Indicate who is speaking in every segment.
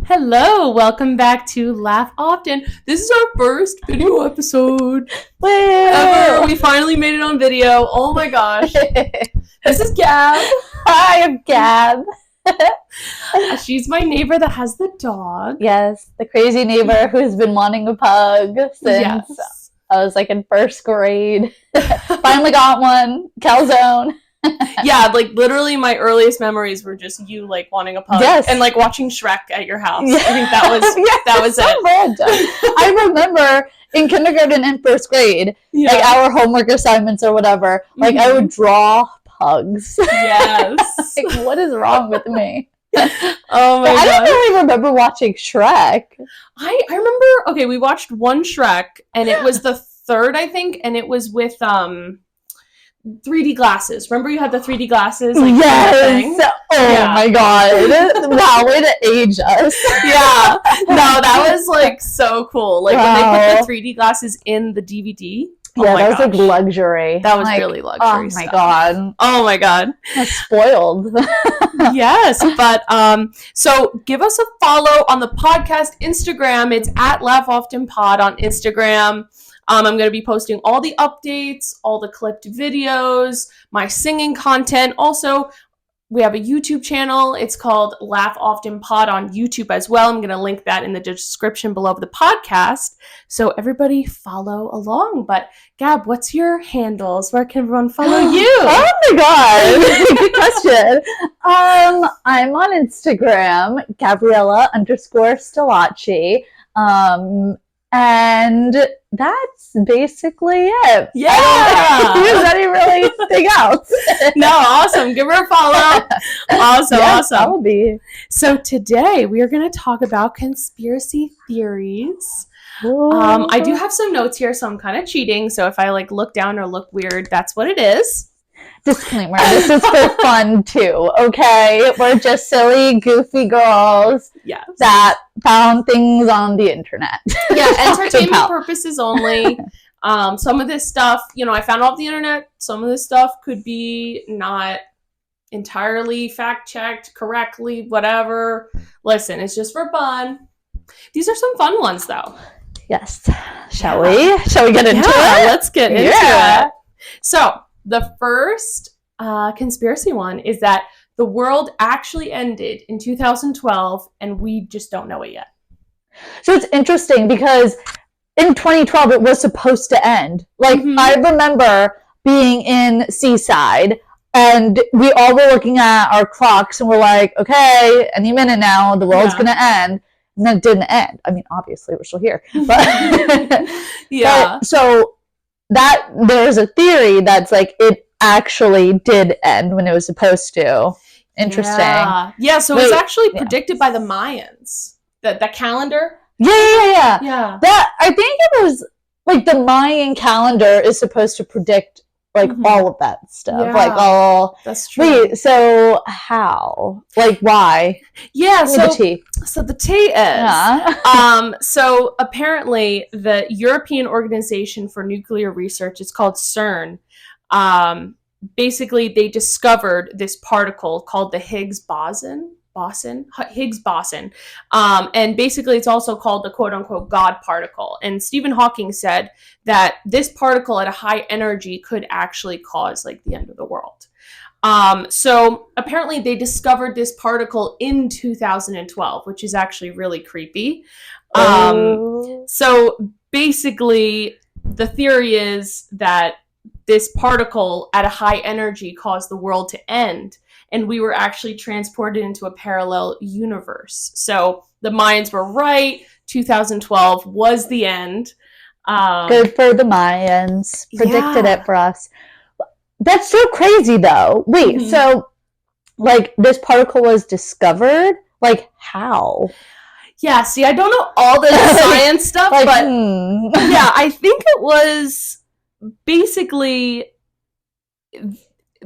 Speaker 1: Hello, welcome back to Laugh Often. This is our first video episode ever. We finally made it on video. Oh my gosh. This is Gab.
Speaker 2: Hi, I'm Gab.
Speaker 1: She's my neighbor that has the dog.
Speaker 2: Yes, the crazy neighbor who's been wanting a pug since I was like in first grade. Finally got one. Calzone.
Speaker 1: Yeah, like literally my earliest memories were just you like wanting a pug and like watching Shrek at your house. Yeah. I think that was that was so it.
Speaker 2: Random. I remember in kindergarten and first grade, like our homework assignments or whatever, like I would draw pugs.
Speaker 1: Yes.
Speaker 2: Like, what is wrong with me?
Speaker 1: Oh my god.
Speaker 2: I don't really remember watching Shrek.
Speaker 1: I remember, we watched one Shrek and it was the third, I think, and it was with 3D glasses. Remember you had the 3D glasses? Like,
Speaker 2: yes! My god. Wow, way to age us.
Speaker 1: Yeah. No, that was like so cool. Like when they put the 3D glasses in the DVD.
Speaker 2: That was like luxury.
Speaker 1: That was like, really luxury
Speaker 2: stuff. God.
Speaker 1: Oh my god.
Speaker 2: I'm spoiled.
Speaker 1: Yes, but so give us a follow on the podcast Instagram. It's at Laugh Often Pod on Instagram. I'm going to be posting all the updates, all the clipped videos, my singing content. Also, we have a YouTube channel. It's called Laugh Often Pod on YouTube as well. I'm going to link that in the description below the podcast. So everybody follow along. But Gab, what's your handles? Where can everyone follow you?
Speaker 2: Oh my god. Good question. I'm on Instagram, Gabriella_Stilacci. And that's basically it.
Speaker 1: Yeah.
Speaker 2: Does any really thing else?
Speaker 1: No, awesome. Give her a follow. Awesome, awesome.
Speaker 2: That will be.
Speaker 1: So today we are going to talk about conspiracy theories. I do have some notes here, so I'm kind of cheating. So if I like look down or look weird, that's what it is.
Speaker 2: Disclaimer, this is for fun too, okay? We're just silly, goofy girls that found things on the internet.
Speaker 1: Yeah, entertainment purposes only. Some of this stuff, I found off the internet. Some of this stuff could be not entirely fact-checked correctly, whatever. Listen, it's just for fun. These are some fun ones, though.
Speaker 2: Yes. Shall we? Shall we get into it?
Speaker 1: Let's get into it. So, the first conspiracy one is that the world actually ended in 2012 and we just don't know it yet.
Speaker 2: So it's interesting because in 2012 it was supposed to end. Like I remember being in Seaside and we all were looking at our clocks and we're like, okay, any minute now the world's going to end. And then it didn't end. I mean, obviously we're still here. But but, so that there's a theory that's like it actually did end when it was supposed to. Interesting.
Speaker 1: Yeah, so it was actually predicted by the Mayans. The calendar?
Speaker 2: Yeah. That I think it was like the Mayan calendar is supposed to predict like all of that stuff. Like all
Speaker 1: That's true.
Speaker 2: Wait, so how? Like why?
Speaker 1: Yeah, so the tea is so apparently the European Organization for Nuclear Research, it's called CERN. Basically they discovered this particle called the Higgs boson. And basically it's also called the quote-unquote God particle. And Stephen Hawking said that this particle at a high energy could actually cause like the end of the world. So apparently they discovered this particle in 2012, which is actually really creepy. So basically the theory is that this particle at a high energy caused the world to end. And we were actually transported into a parallel universe. So the Mayans were right. 2012 was the end.
Speaker 2: Good for the Mayans. Predicted it for us. That's so crazy, though. Wait, so, like, this particle was discovered? Like, how?
Speaker 1: Yeah, see, I don't know all the science stuff, but yeah, I think it was basically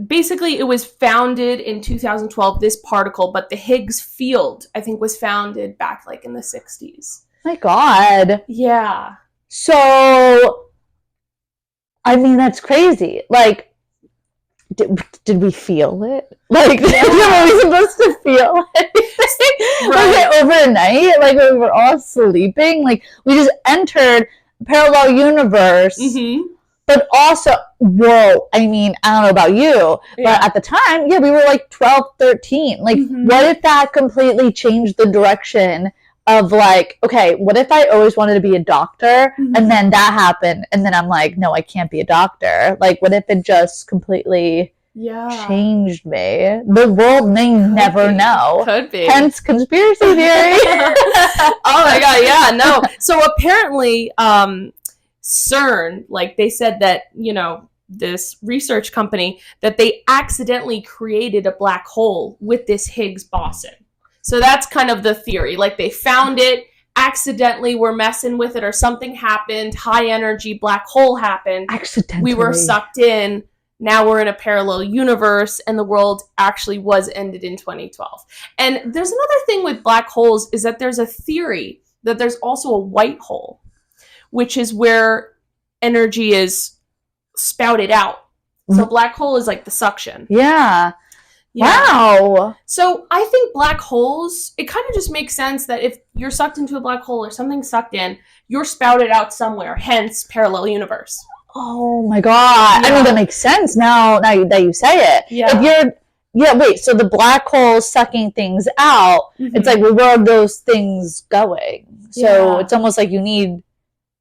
Speaker 1: it was founded in 2012, this particle, but the Higgs field, I think, was founded back like in the 60s.
Speaker 2: My God.
Speaker 1: Yeah.
Speaker 2: So, I mean, that's crazy. Like, did we feel it? Like, were we supposed to feel it?
Speaker 1: Right.
Speaker 2: Was it over other night, like when we were all sleeping, like we just entered a parallel universe. But also, whoa, I mean, I don't know about you, but at the time, we were like 12, 13. Like, what if that completely changed the direction of like, okay, what if I always wanted to be a doctor and then that happened and then I'm like, no, I can't be a doctor. Like, what if it just completely changed me? The world may never know.
Speaker 1: Could be.
Speaker 2: Hence conspiracy theory.
Speaker 1: Oh my God, yeah, no. So apparently, CERN, like they said that, you know, this research company, that they accidentally created a black hole with this Higgs boson. So that's kind of the theory. Like they found it, accidentally were messing with it or something happened, high energy black hole happened.
Speaker 2: Accidentally.
Speaker 1: We were sucked in. Now we're in a parallel universe and the world actually was ended in 2012. And there's another thing with black holes is that there's a theory that there's also a white hole, which is where energy is spouted out. So black hole is like the suction.
Speaker 2: Yeah. Wow.
Speaker 1: So I think black holes, it kind of just makes sense that if you're sucked into a black hole or something's sucked in, you're spouted out somewhere, hence parallel universe.
Speaker 2: Oh my God. I mean, that makes sense now that you say it. If you're, so the black hole sucking things out, it's like, well, where are those things going? So it's almost like you need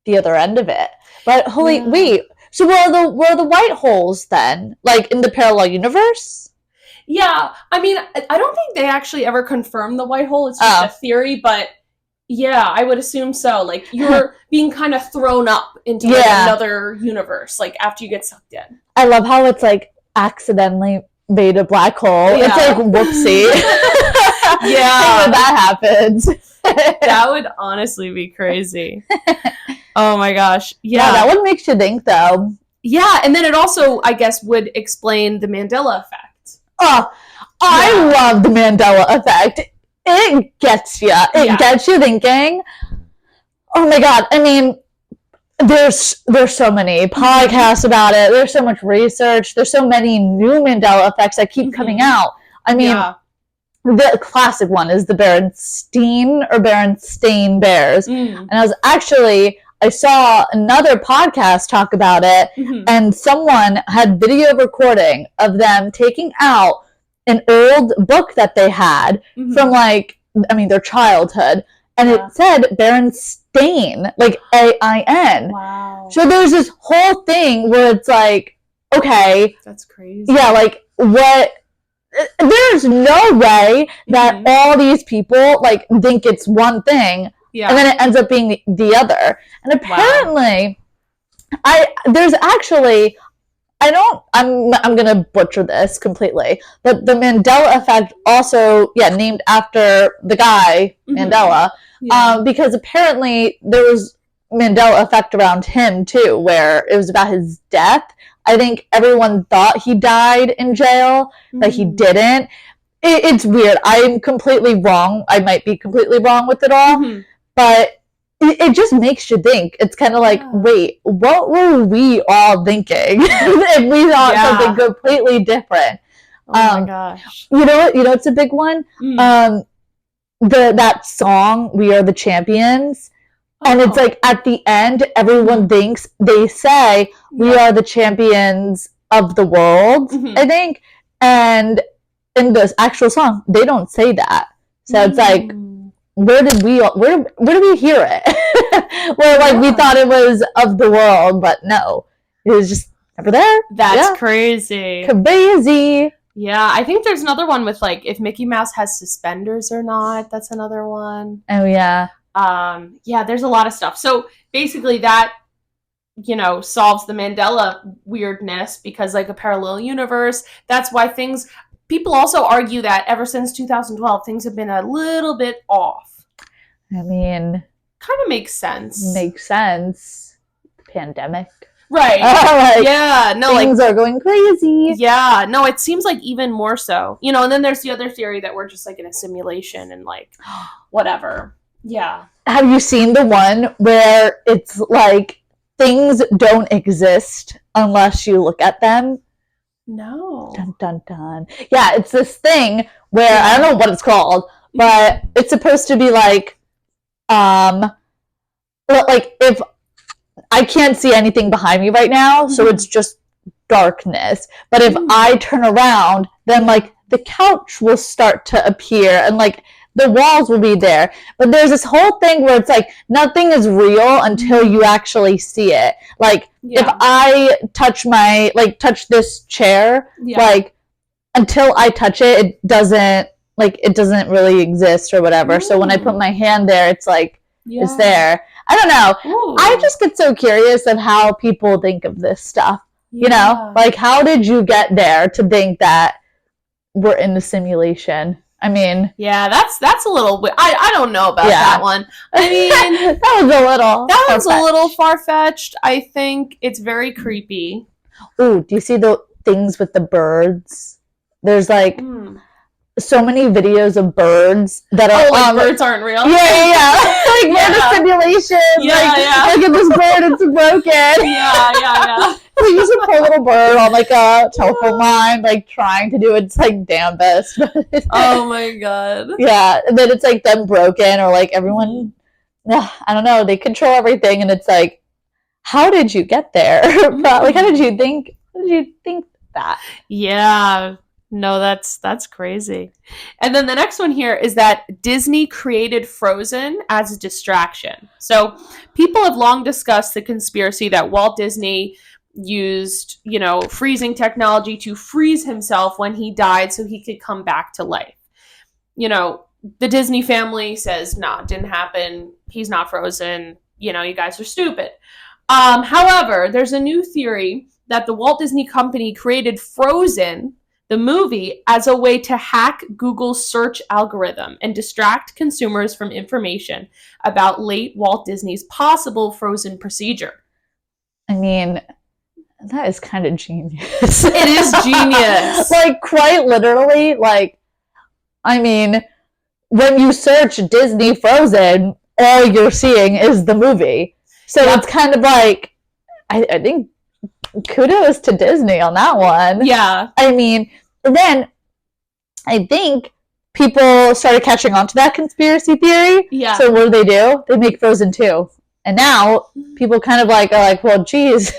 Speaker 2: the other end of it. But wait, so where are the white holes then? Like in the parallel universe?
Speaker 1: Yeah, I mean, I don't think they actually ever confirmed the white hole. It's just a theory, but yeah, I would assume so. Like you're being kind of thrown up into like another universe, like after you get sucked in.
Speaker 2: I love how it's like accidentally made a black hole. It's like whoopsie. When that happens.
Speaker 1: That would honestly be crazy. Oh my gosh. Yeah,
Speaker 2: that one makes you think though.
Speaker 1: Yeah, and then it also, I guess, would explain the Mandela effect.
Speaker 2: Oh, I love the Mandela effect. It gets you. It gets you thinking. Oh my God. I mean, there's so many podcasts about it. There's so much research. There's so many new Mandela effects that keep coming out. I mean, the classic one is the Berenstain Bears. And I saw another podcast talk about it, and someone had video recording of them taking out an old book that they had from their childhood, and it said Berenstain, like AIN. Wow. So there's this whole thing where it's like, okay,
Speaker 1: that's crazy.
Speaker 2: Yeah, like what? There's no way that all these people like think it's one thing. Yeah. And then it ends up being the other. And apparently, I'm gonna butcher this completely, but the Mandela effect also, named after the guy Mandela, because apparently there was Mandela effect around him too, where it was about his death. I think everyone thought he died in jail, but he didn't. It's weird. I'm completely wrong. I might be completely wrong with it all. But it just makes you think. It's kind of like, wait, what were we all thinking if we thought something completely different?
Speaker 1: Oh my gosh.
Speaker 2: You know it's a big one? That song, We Are the Champions. And it's like at the end, everyone thinks they say we are the champions of the world, I think. And in this actual song, they don't say that. So it's like, where did we hear it? Where like we thought it was of the world, but no, it was just never there.
Speaker 1: That's crazy.
Speaker 2: Crazy.
Speaker 1: Yeah, I think there's another one with like if Mickey Mouse has suspenders or not. That's another one.
Speaker 2: Oh yeah.
Speaker 1: There's a lot of stuff. So basically that, solves the Mandela weirdness because like a parallel universe. That's why people also argue that ever since 2012, things have been a little bit off.
Speaker 2: I mean,
Speaker 1: kind of makes sense.
Speaker 2: Pandemic.
Speaker 1: Right.
Speaker 2: Things are going crazy.
Speaker 1: Yeah. No, it seems like even more so. And then there's the other theory that we're just like in a simulation and like whatever. Yeah.
Speaker 2: Have you seen the one where it's like things don't exist unless you look at them?
Speaker 1: No.
Speaker 2: Dun, dun, dun. Yeah, it's this thing where, I don't know what it's called, but it's supposed to be like, if I can't see anything behind me right now, so it's just darkness. But if I turn around, then like the couch will start to appear and like the walls will be there. But there's this whole thing where it's like nothing is real until you actually see it. Like if I touch this chair, like until I touch it, it doesn't really exist or whatever. So when I put my hand there, it's like it's there. I don't know. Ooh. I just get so curious of how people think of this stuff. You know, like how did you get there to think that we're in the simulation? I mean,
Speaker 1: that's a little weird. I don't know about that one. I mean,
Speaker 2: that
Speaker 1: one's a little far-fetched. I think it's very creepy.
Speaker 2: Ooh, do you see the things with the birds? There's like so many videos of birds that are
Speaker 1: birds aren't real.
Speaker 2: Like we're in a simulation. Look at this bird, it's broken. We use a poor little bird on like a telephone line, like trying to do its like damn best.
Speaker 1: Oh my god.
Speaker 2: Yeah, and then it's like them broken or like everyone. I don't know. They control everything, and it's like, how did you get there? Like, how did you think? How did you think that?
Speaker 1: Yeah. No, that's crazy. And then the next one here is that Disney created Frozen as a distraction. So people have long discussed the conspiracy that Walt Disney used, freezing technology to freeze himself when he died so he could come back to life. The Disney family says, nah, it didn't happen. He's not frozen. You guys are stupid. However, there's a new theory that the Walt Disney Company created Frozen, the movie, as a way to hack Google's search algorithm and distract consumers from information about late Walt Disney's possible frozen procedure.
Speaker 2: I mean, that is kind of genius.
Speaker 1: It is genius.
Speaker 2: Like, quite literally, like, I mean, when you search Disney Frozen, all you're seeing is the movie. So it's kind of like, I think, kudos to Disney on that one.
Speaker 1: Yeah.
Speaker 2: I mean, then I think people started catching on to that conspiracy theory.
Speaker 1: Yeah.
Speaker 2: So what do? They make Frozen 2. And now people kind of are like, well, geez,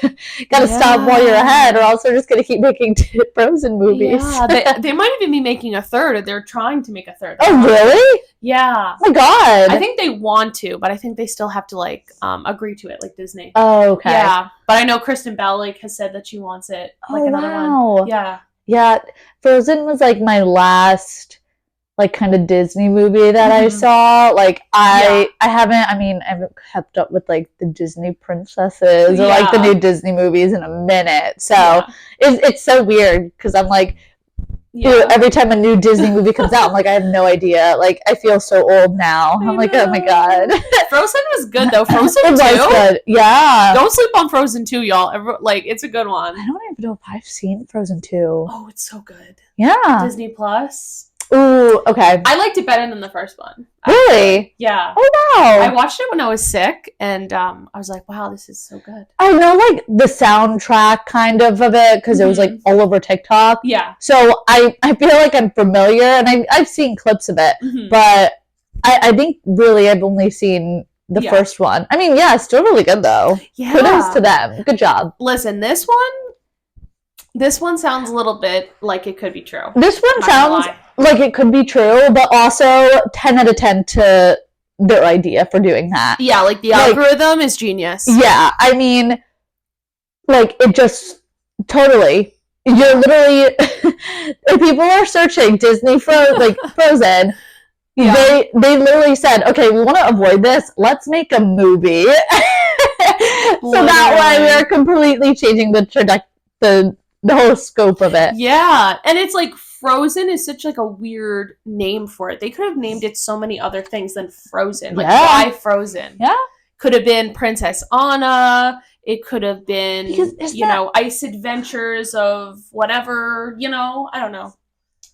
Speaker 2: gotta stop while you're ahead, or else they're just gonna keep making Frozen movies.
Speaker 1: Yeah, they might even be making a third, or they're trying to make a third.
Speaker 2: Oh, really?
Speaker 1: Yeah.
Speaker 2: Oh my god.
Speaker 1: I think they want to, but I think they still have to agree to it, like Disney.
Speaker 2: Oh, okay.
Speaker 1: Yeah, but I know Kristen Bell has said that she wants it, another one. Yeah.
Speaker 2: Yeah, Frozen was my last kind of Disney movie that I saw. I haven't kept up with the Disney princesses or the new Disney movies in a minute. So it's so weird because I'm every time a new Disney movie comes out, I'm I have no idea. I feel so old now. I'm like, oh my god.
Speaker 1: Frozen was good though. Frozen 2?
Speaker 2: It was good. Yeah.
Speaker 1: Don't sleep on Frozen 2, y'all. It's a good one.
Speaker 2: I don't even know if I've seen Frozen 2.
Speaker 1: Oh, it's so good.
Speaker 2: Yeah.
Speaker 1: Disney Plus.
Speaker 2: Ooh, okay.
Speaker 1: I liked it better than the first one.
Speaker 2: Really?
Speaker 1: Yeah.
Speaker 2: Oh, wow.
Speaker 1: I watched it when I was sick, and I was like, wow, this is so good.
Speaker 2: I know, the soundtrack kind of it, because it was, all over TikTok.
Speaker 1: Yeah.
Speaker 2: So I feel like I'm familiar, and I've seen clips of it, but I think, really, I've only seen the first one. I mean, yeah, it's still really good, though.
Speaker 1: Yeah.
Speaker 2: Kudos to them. Good job.
Speaker 1: Listen, this one sounds a little bit like it could be true.
Speaker 2: This one sounds like it could be true, but also 10 out of 10 to their idea for doing that.
Speaker 1: Yeah, the algorithm is genius.
Speaker 2: Yeah, I mean, it just totally. You're literally, if people are searching Disney Frozen, they literally said, okay, we want to avoid this. Let's make a movie. So that way we're completely changing the whole scope of it.
Speaker 1: Yeah, and it's Frozen is such a weird name for it. They could have named it so many other things than Frozen. Why Frozen?
Speaker 2: Yeah.
Speaker 1: Could have been Princess Anna. It could have been, Ice Adventures of whatever, I don't know.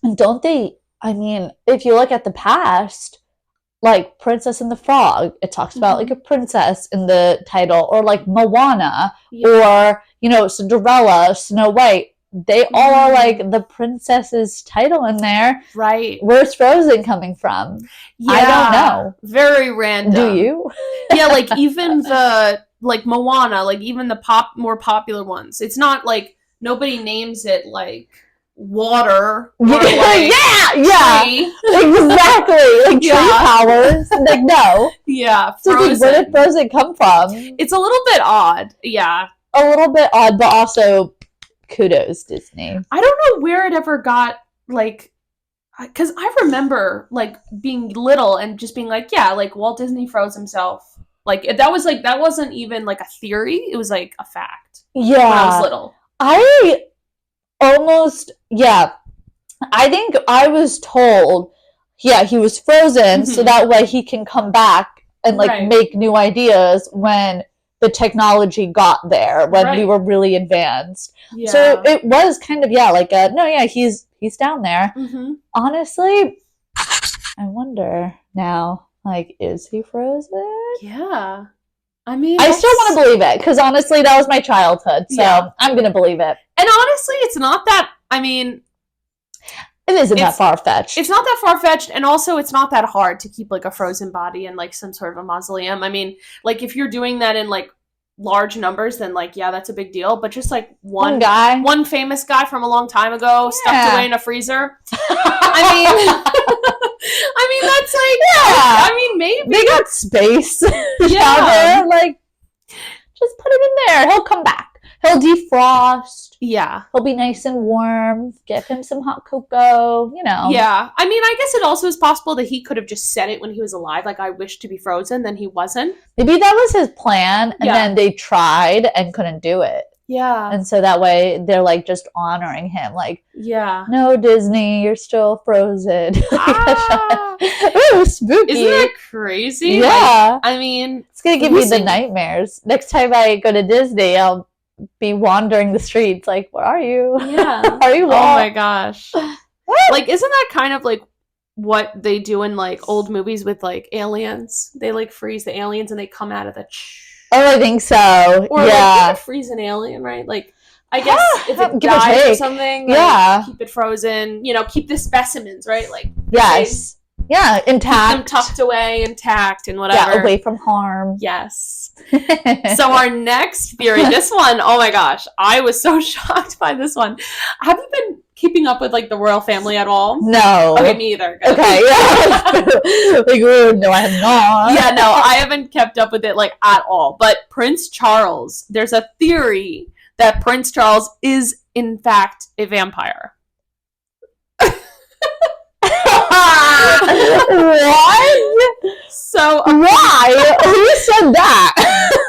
Speaker 2: And don't they, I mean, if you look at the past, Princess and the Frog, it talks about a princess in the title, or Moana, or, Cinderella, Snow White. they all are like the princess's title in there.
Speaker 1: Right.
Speaker 2: Where's Frozen coming from?
Speaker 1: Yeah.
Speaker 2: I don't know.
Speaker 1: Very random.
Speaker 2: Do you?
Speaker 1: Yeah, like even the like Moana, like even the more popular ones. It's not like nobody names it like water or like
Speaker 2: exactly. Like tree powers. Like no.
Speaker 1: Yeah.
Speaker 2: So like, where did Frozen come from?
Speaker 1: It's a little bit odd. Yeah.
Speaker 2: A little bit odd, but also kudos Disney.
Speaker 1: I don't know where it ever got like, because I remember like being little and just being like, yeah, like Walt Disney froze himself. Like that wasn't even like a theory. It was like a fact.
Speaker 2: Yeah.
Speaker 1: When I was little.
Speaker 2: I think I was told, he was frozen so that way he can come back and like make new ideas when the technology got there, when we were really advanced. Yeah. So it was kind of he's down there. Honestly, I wonder now, like, is he frozen?
Speaker 1: Yeah. I mean,
Speaker 2: I still want to believe it because honestly, that was my childhood, so I'm gonna believe it.
Speaker 1: And honestly, it's not that. I mean,
Speaker 2: it isn't that far fetched.
Speaker 1: It's not that far fetched, and also it's not that hard to keep like a frozen body in like some sort of a mausoleum. I mean, like if you're doing that in like large numbers, then like that's a big deal. But just like one famous guy from a long time ago stuffed away in a freezer. I mean, that's like, I mean, maybe
Speaker 2: they got space. There, like, just put him in there. He'll come back. He'll defrost.
Speaker 1: Yeah.
Speaker 2: He'll be nice and warm. Get him some hot cocoa,
Speaker 1: Yeah. I mean, I guess it also is possible that he could have just said it when he was alive, like, I wish to be frozen, then he wasn't.
Speaker 2: Maybe that was his plan, and then they tried and couldn't do it.
Speaker 1: Yeah.
Speaker 2: And so that way they're like just honoring him. Like, no, Disney, you're still frozen. Ooh, spooky.
Speaker 1: Isn't that crazy?
Speaker 2: Yeah.
Speaker 1: Like, I mean,
Speaker 2: it's going to give me the nightmares. Next time I go to Disney, I'll be wandering the streets like, where are you?
Speaker 1: Yeah.
Speaker 2: Are you
Speaker 1: Oh my gosh. Like, isn't that kind of like what they do in like old movies with like aliens? They like freeze the aliens and they come out of the
Speaker 2: Oh, I think so.
Speaker 1: Or like you could freeze an alien, right? Like, I guess if it dies or something, like, keep it frozen. Keep the specimens, right? Like,
Speaker 2: yes, intact.
Speaker 1: Keep them tucked away, intact, and whatever.
Speaker 2: Yeah, away from harm.
Speaker 1: Yes. So our next theory, this one, oh my gosh, I was so shocked by this one. Have you been keeping up with like the royal family at all?
Speaker 2: No.
Speaker 1: Okay, me either. Good.
Speaker 2: Okay, yeah. Like, no, I have not.
Speaker 1: Yeah, no, I haven't kept up with it like at all. But Prince Charles, there's a theory that Prince Charles is in fact a vampire.
Speaker 2: What?
Speaker 1: So
Speaker 2: why? Who said that?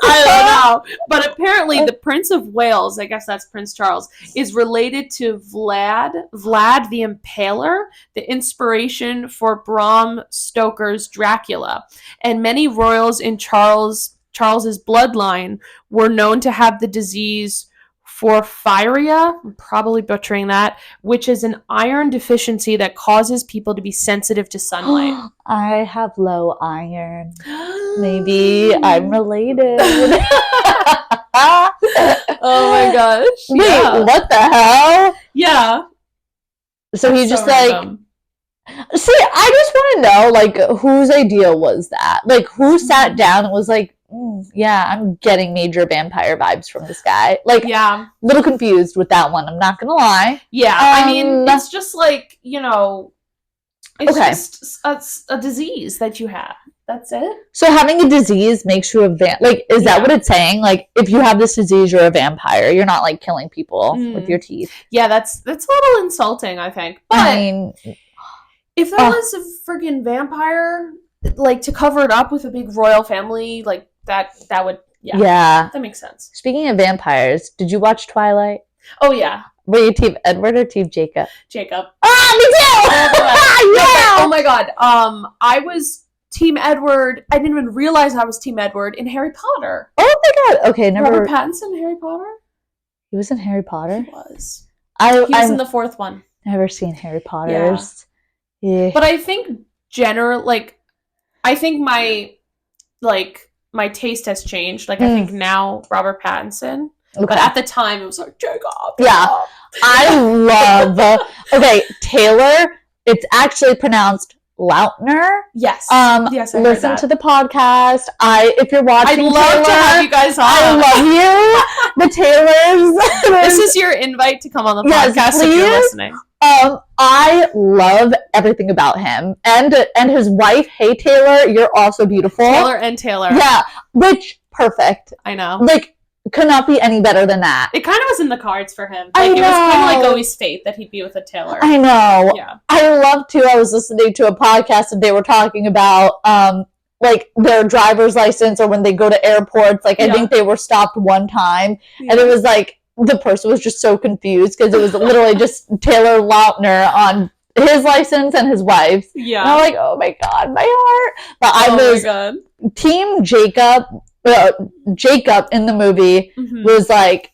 Speaker 1: I don't know. But apparently the Prince of Wales, I guess that's Prince Charles, is related to Vlad the Impaler, the inspiration for Bram Stoker's Dracula. And many royals in Charles's bloodline were known to have the disease porphyria, I'm probably butchering that, which is an iron deficiency that causes people to be sensitive to sunlight.
Speaker 2: I have low iron. Maybe I'm related.
Speaker 1: Oh my gosh.
Speaker 2: Wait, what the hell?
Speaker 1: Yeah.
Speaker 2: So he just random. See, I just want to know, like, whose idea was that? Like, who sat down and was like, I'm getting major vampire vibes from this guy. Like, a little confused with that one, I'm not gonna lie.
Speaker 1: Yeah, I mean, it's just like, it's just a disease that you have. That's it. So
Speaker 2: having a disease makes you a is that what it's saying? Like, if you have this disease, you're a vampire. You're not, like, killing people with your teeth.
Speaker 1: Yeah, that's a little insulting, I think. But I mean, if there was a freaking vampire, like, to cover it up with a big royal family, like, that would, that makes sense.
Speaker 2: Speaking of vampires, did you watch Twilight?
Speaker 1: Oh, yeah.
Speaker 2: Were you Team Edward or Team Jacob?
Speaker 1: Jacob.
Speaker 2: Ah, me too!
Speaker 1: Oh my god. I was Team Edward. I didn't even realize I was Team Edward in Harry Potter.
Speaker 2: Oh my god. Okay, never.
Speaker 1: Robert Pattinson in Harry Potter?
Speaker 2: He was in Harry Potter?
Speaker 1: He was. He was in the fourth one.
Speaker 2: Never seen Harry Potter's. Yeah.
Speaker 1: But I think my taste has changed. Like, I think now Robert Pattinson. But at the time, it was like, Jacob.
Speaker 2: Yeah. I love, okay, Taylor, it's actually pronounced Lautner.
Speaker 1: Yes.
Speaker 2: Yes, listen to the podcast. If you're watching,
Speaker 1: I'd love to have you guys on.
Speaker 2: I love you. The Taylors.
Speaker 1: This is your invite to come on the podcast if you're listening.
Speaker 2: I love everything about him and his wife. Hey, Taylor, you're also beautiful.
Speaker 1: Taylor and Taylor.
Speaker 2: Yeah, which perfect.
Speaker 1: I know.
Speaker 2: Like, could not be any better than that.
Speaker 1: It kind of was in the cards for him. Like, it was kind of like always fate that he'd be with a Taylor.
Speaker 2: I know.
Speaker 1: Yeah.
Speaker 2: I love too. I was listening to a podcast and they were talking about like their driver's license or when they go to airports. Like, I think they were stopped one time and it was like the person was just so confused because it was literally just Taylor Lautner on his license and his wife's. Yeah. And I'm like, oh my God, my heart. But I was Team Jacob. Jacob in the movie was like,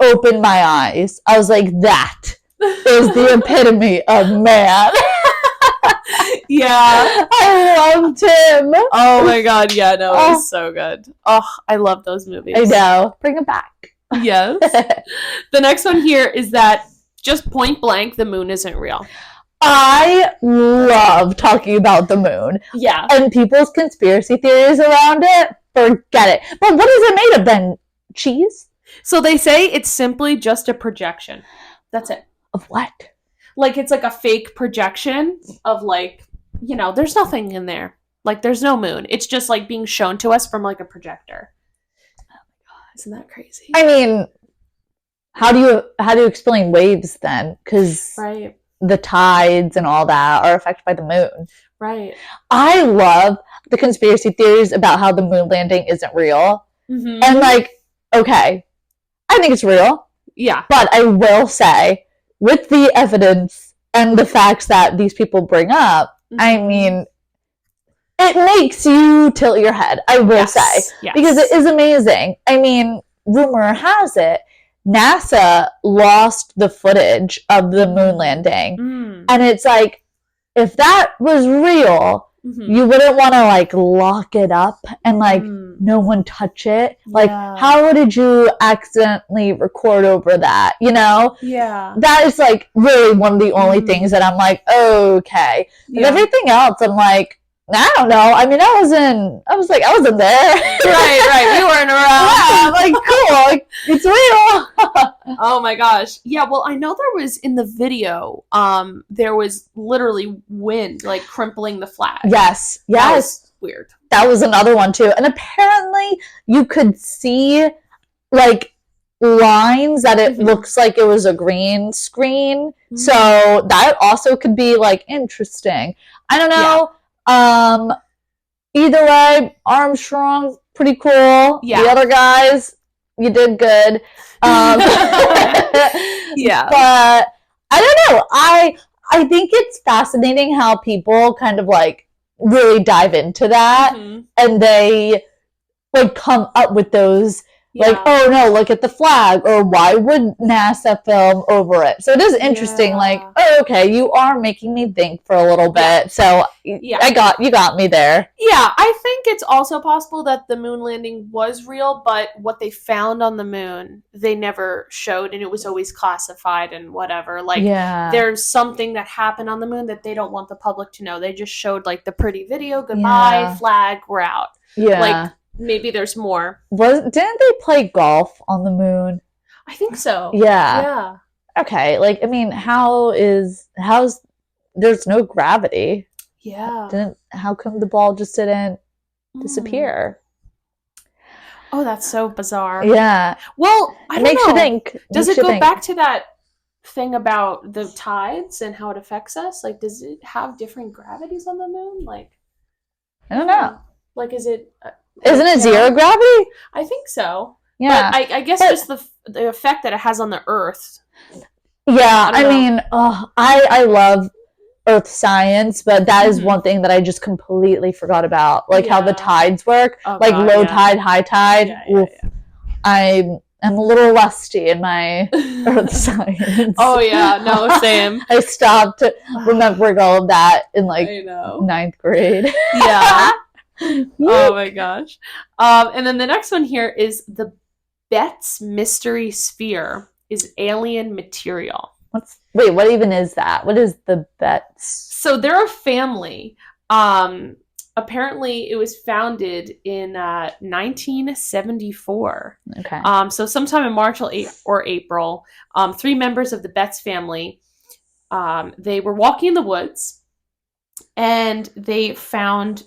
Speaker 2: opened my eyes. I was like, that is the epitome of man.
Speaker 1: Yeah.
Speaker 2: I loved him.
Speaker 1: Oh my God. Yeah, no, it was so good. Oh, I love those movies.
Speaker 2: I know. Bring it back.
Speaker 1: Yes. The next one here is that just point blank, the moon isn't real.
Speaker 2: I love talking about the moon.
Speaker 1: Yeah.
Speaker 2: And people's conspiracy theories around it. Forget it. But what is it made of then? Cheese?
Speaker 1: So they say it's simply just a projection. That's it.
Speaker 2: Of what?
Speaker 1: Like, it's like a fake projection of, like, you know, there's nothing in there. Like, there's no moon. It's just, like, being shown to us from, like, a projector. Oh my God. Isn't that crazy?
Speaker 2: I mean, how do you explain waves then? Because the tides and all that are affected by the moon.
Speaker 1: Right.
Speaker 2: I love the conspiracy theories about how the moon landing isn't real. Mm-hmm. And like, okay, I think it's real.
Speaker 1: Yeah.
Speaker 2: But I will say, with the evidence and the facts that these people bring up, I mean, it makes you tilt your head, I will say. Yes. Because it is amazing. I mean, rumor has it, NASA lost the footage of the moon landing. And it's like, if that was real, you wouldn't want to like lock it up and like no one touch it. Like, how did you accidentally record over that? You know?
Speaker 1: Yeah.
Speaker 2: That is like really one of the only things that I'm like, okay. And everything else, I'm like, I don't know. I mean, I was in there.
Speaker 1: Right. You weren't around.
Speaker 2: Yeah, I'm like, cool. Like, it's real.
Speaker 1: Oh my gosh. Yeah, well, I know there was in the video, there was literally wind, like, crimpling the flag.
Speaker 2: Yes.
Speaker 1: That was weird.
Speaker 2: That was another one, too. And apparently, you could see, like, lines that it looks like it was a green screen. So, that also could be, like, interesting. I don't know. Either way, Armstrong, pretty cool. Yeah. The other guys, you did good.
Speaker 1: Yeah.
Speaker 2: But I don't know. I think it's fascinating how people kind of like really dive into that and they like come up with those like, oh no, look at the flag, or why would NASA film over it? So it is interesting, like, oh, okay, you are making me think for a little bit. So you got me there.
Speaker 1: Yeah, I think it's also possible that the moon landing was real, but what they found on the moon, they never showed, and it was always classified and whatever. Like, there's something that happened on the moon that they don't want the public to know. They just showed, like, the pretty video, goodbye, flag, we're out. Yeah. Like, maybe there's more.
Speaker 2: Didn't they play golf on the moon?
Speaker 1: I think so.
Speaker 2: Yeah. Okay. Like, I mean, how's there's no gravity?
Speaker 1: Yeah.
Speaker 2: How come the ball just didn't disappear?
Speaker 1: Oh, that's so bizarre.
Speaker 2: Yeah.
Speaker 1: Well, I don't know.
Speaker 2: Makes you think.
Speaker 1: Does it go back to that thing about the tides and how it affects us? Like, does it have different gravities on the moon? Like,
Speaker 2: I don't know.
Speaker 1: Like, is it?
Speaker 2: Isn't it zero gravity?
Speaker 1: I think so.
Speaker 2: Yeah.
Speaker 1: But I guess just the effect that it has on the Earth.
Speaker 2: Yeah, I mean, I love Earth science, but that is one thing that I just completely forgot about. Like how the tides work. Like low tide, high tide. I am a little rusty in my Earth science.
Speaker 1: Oh, yeah. No, same.
Speaker 2: I stopped remembering all of that in like 9th grade.
Speaker 1: Yeah. Oh my gosh. And then the next one here is the Bet's mystery sphere is alien material.
Speaker 2: What even is that? What is the Bet's?
Speaker 1: So they're a family. Apparently, it was founded in 1974.
Speaker 2: Okay.
Speaker 1: So sometime in March or April, 3 members of the Betts family, they were walking in the woods, and they found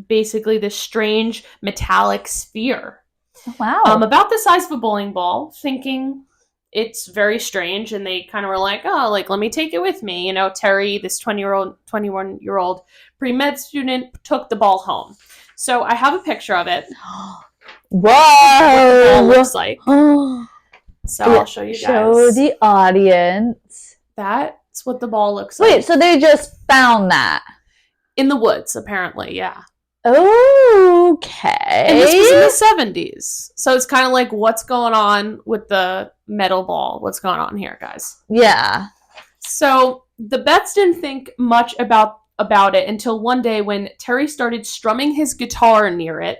Speaker 1: basically this strange metallic sphere.
Speaker 2: Oh, wow.
Speaker 1: About the size of a bowling ball, thinking it's very strange, and they kind of were like, oh, like, let me take it with me. You know, Terry, this 21-year-old pre-med student, took the ball home. So I have a picture of it.
Speaker 2: Whoa!
Speaker 1: What the ball looks like. So I'll show you guys.
Speaker 2: Show the audience.
Speaker 1: That's what the ball looks like.
Speaker 2: Wait, so they just found that?
Speaker 1: In the woods, apparently, yeah.
Speaker 2: Okay.
Speaker 1: And this was in the 70s. So it's kind of like, what's going on with the metal ball? What's going on here, guys?
Speaker 2: Yeah.
Speaker 1: So the Betts didn't think much about it until one day when Terry started strumming his guitar near it.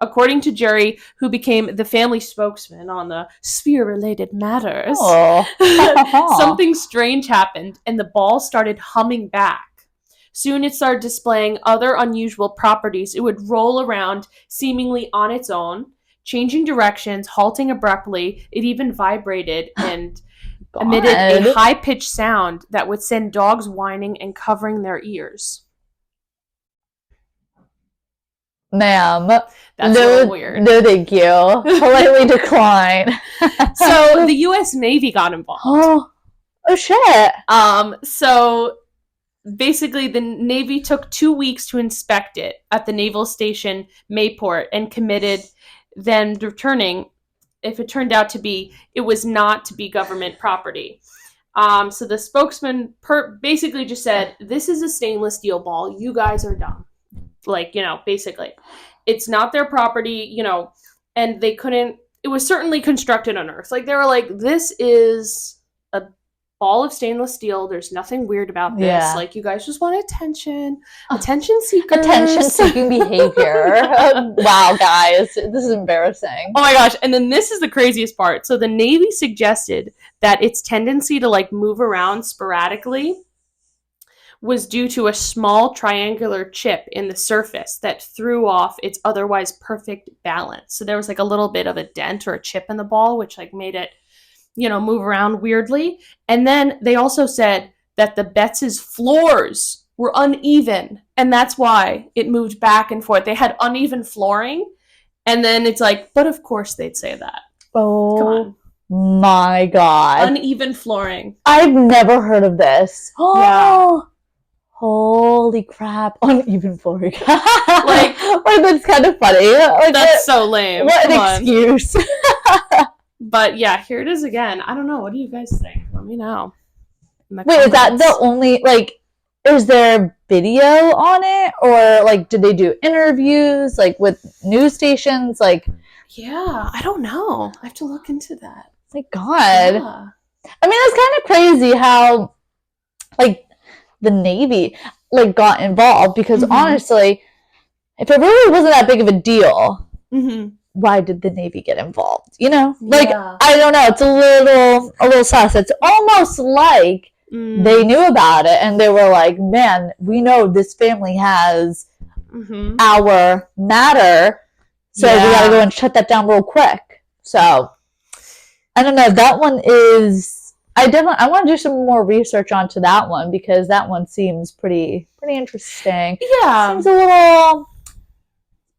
Speaker 1: According to Jerry, who became the family spokesman on the sphere-related matters, something strange happened, and the ball started humming back. Soon it started displaying other unusual properties. It would roll around seemingly on its own, changing directions, halting abruptly. It even vibrated and emitted a high-pitched sound that would send dogs whining and covering their ears.
Speaker 2: Ma'am.
Speaker 1: That's a little weird.
Speaker 2: No, thank you. Politely decline.
Speaker 1: So the U.S. Navy got involved.
Speaker 2: Oh, shit.
Speaker 1: So basically, the Navy took 2 weeks to inspect it at the Naval Station Mayport and committed then returning if it turned out to be, it was not to be government property. So the spokesman basically just said, this is a stainless steel ball. You guys are dumb. Like, basically. It's not their property, and they couldn't, it was certainly constructed on Earth. Like, they were like, this is a ball of stainless steel. There's nothing weird about this. Yeah. Like, you guys just want attention seekers.
Speaker 2: Attention-seeking behavior. Wow, guys. This is embarrassing.
Speaker 1: Oh my gosh. And then this is the craziest part. So the Navy suggested that its tendency to, move around sporadically was due to a small triangular chip in the surface that threw off its otherwise perfect balance. So there was, a little bit of a dent or a chip in the ball, which, made it move around weirdly. And then they also said that the Betts' floors were uneven, and that's why it moved back and forth. They had uneven flooring, and then it's but of course they'd say that.
Speaker 2: Oh,
Speaker 1: come on.
Speaker 2: My God.
Speaker 1: Uneven flooring.
Speaker 2: I've never heard of this.
Speaker 1: Yeah.
Speaker 2: Holy crap. Uneven flooring. That's kind of funny.
Speaker 1: That's so lame.
Speaker 2: What an excuse.
Speaker 1: But yeah, here it is again. I don't know. What do you guys think? Let me know.
Speaker 2: Wait, is that the only, is there video on it? Or, did they do interviews, with news stations?
Speaker 1: Yeah, I don't know. I have to look into that.
Speaker 2: My God.
Speaker 1: Yeah.
Speaker 2: I mean, it's kind of crazy how, the Navy, got involved. Because, honestly, if it really wasn't that big of a deal, why did the Navy get involved? Yeah. I don't know. It's a little sus. It's almost like they knew about it and they were like, man, we know this family has our matter, so we gotta go and shut that down real quick. So I don't know. That one is. I want to do some more research onto that one because that one seems pretty interesting.
Speaker 1: Yeah,
Speaker 2: seems a little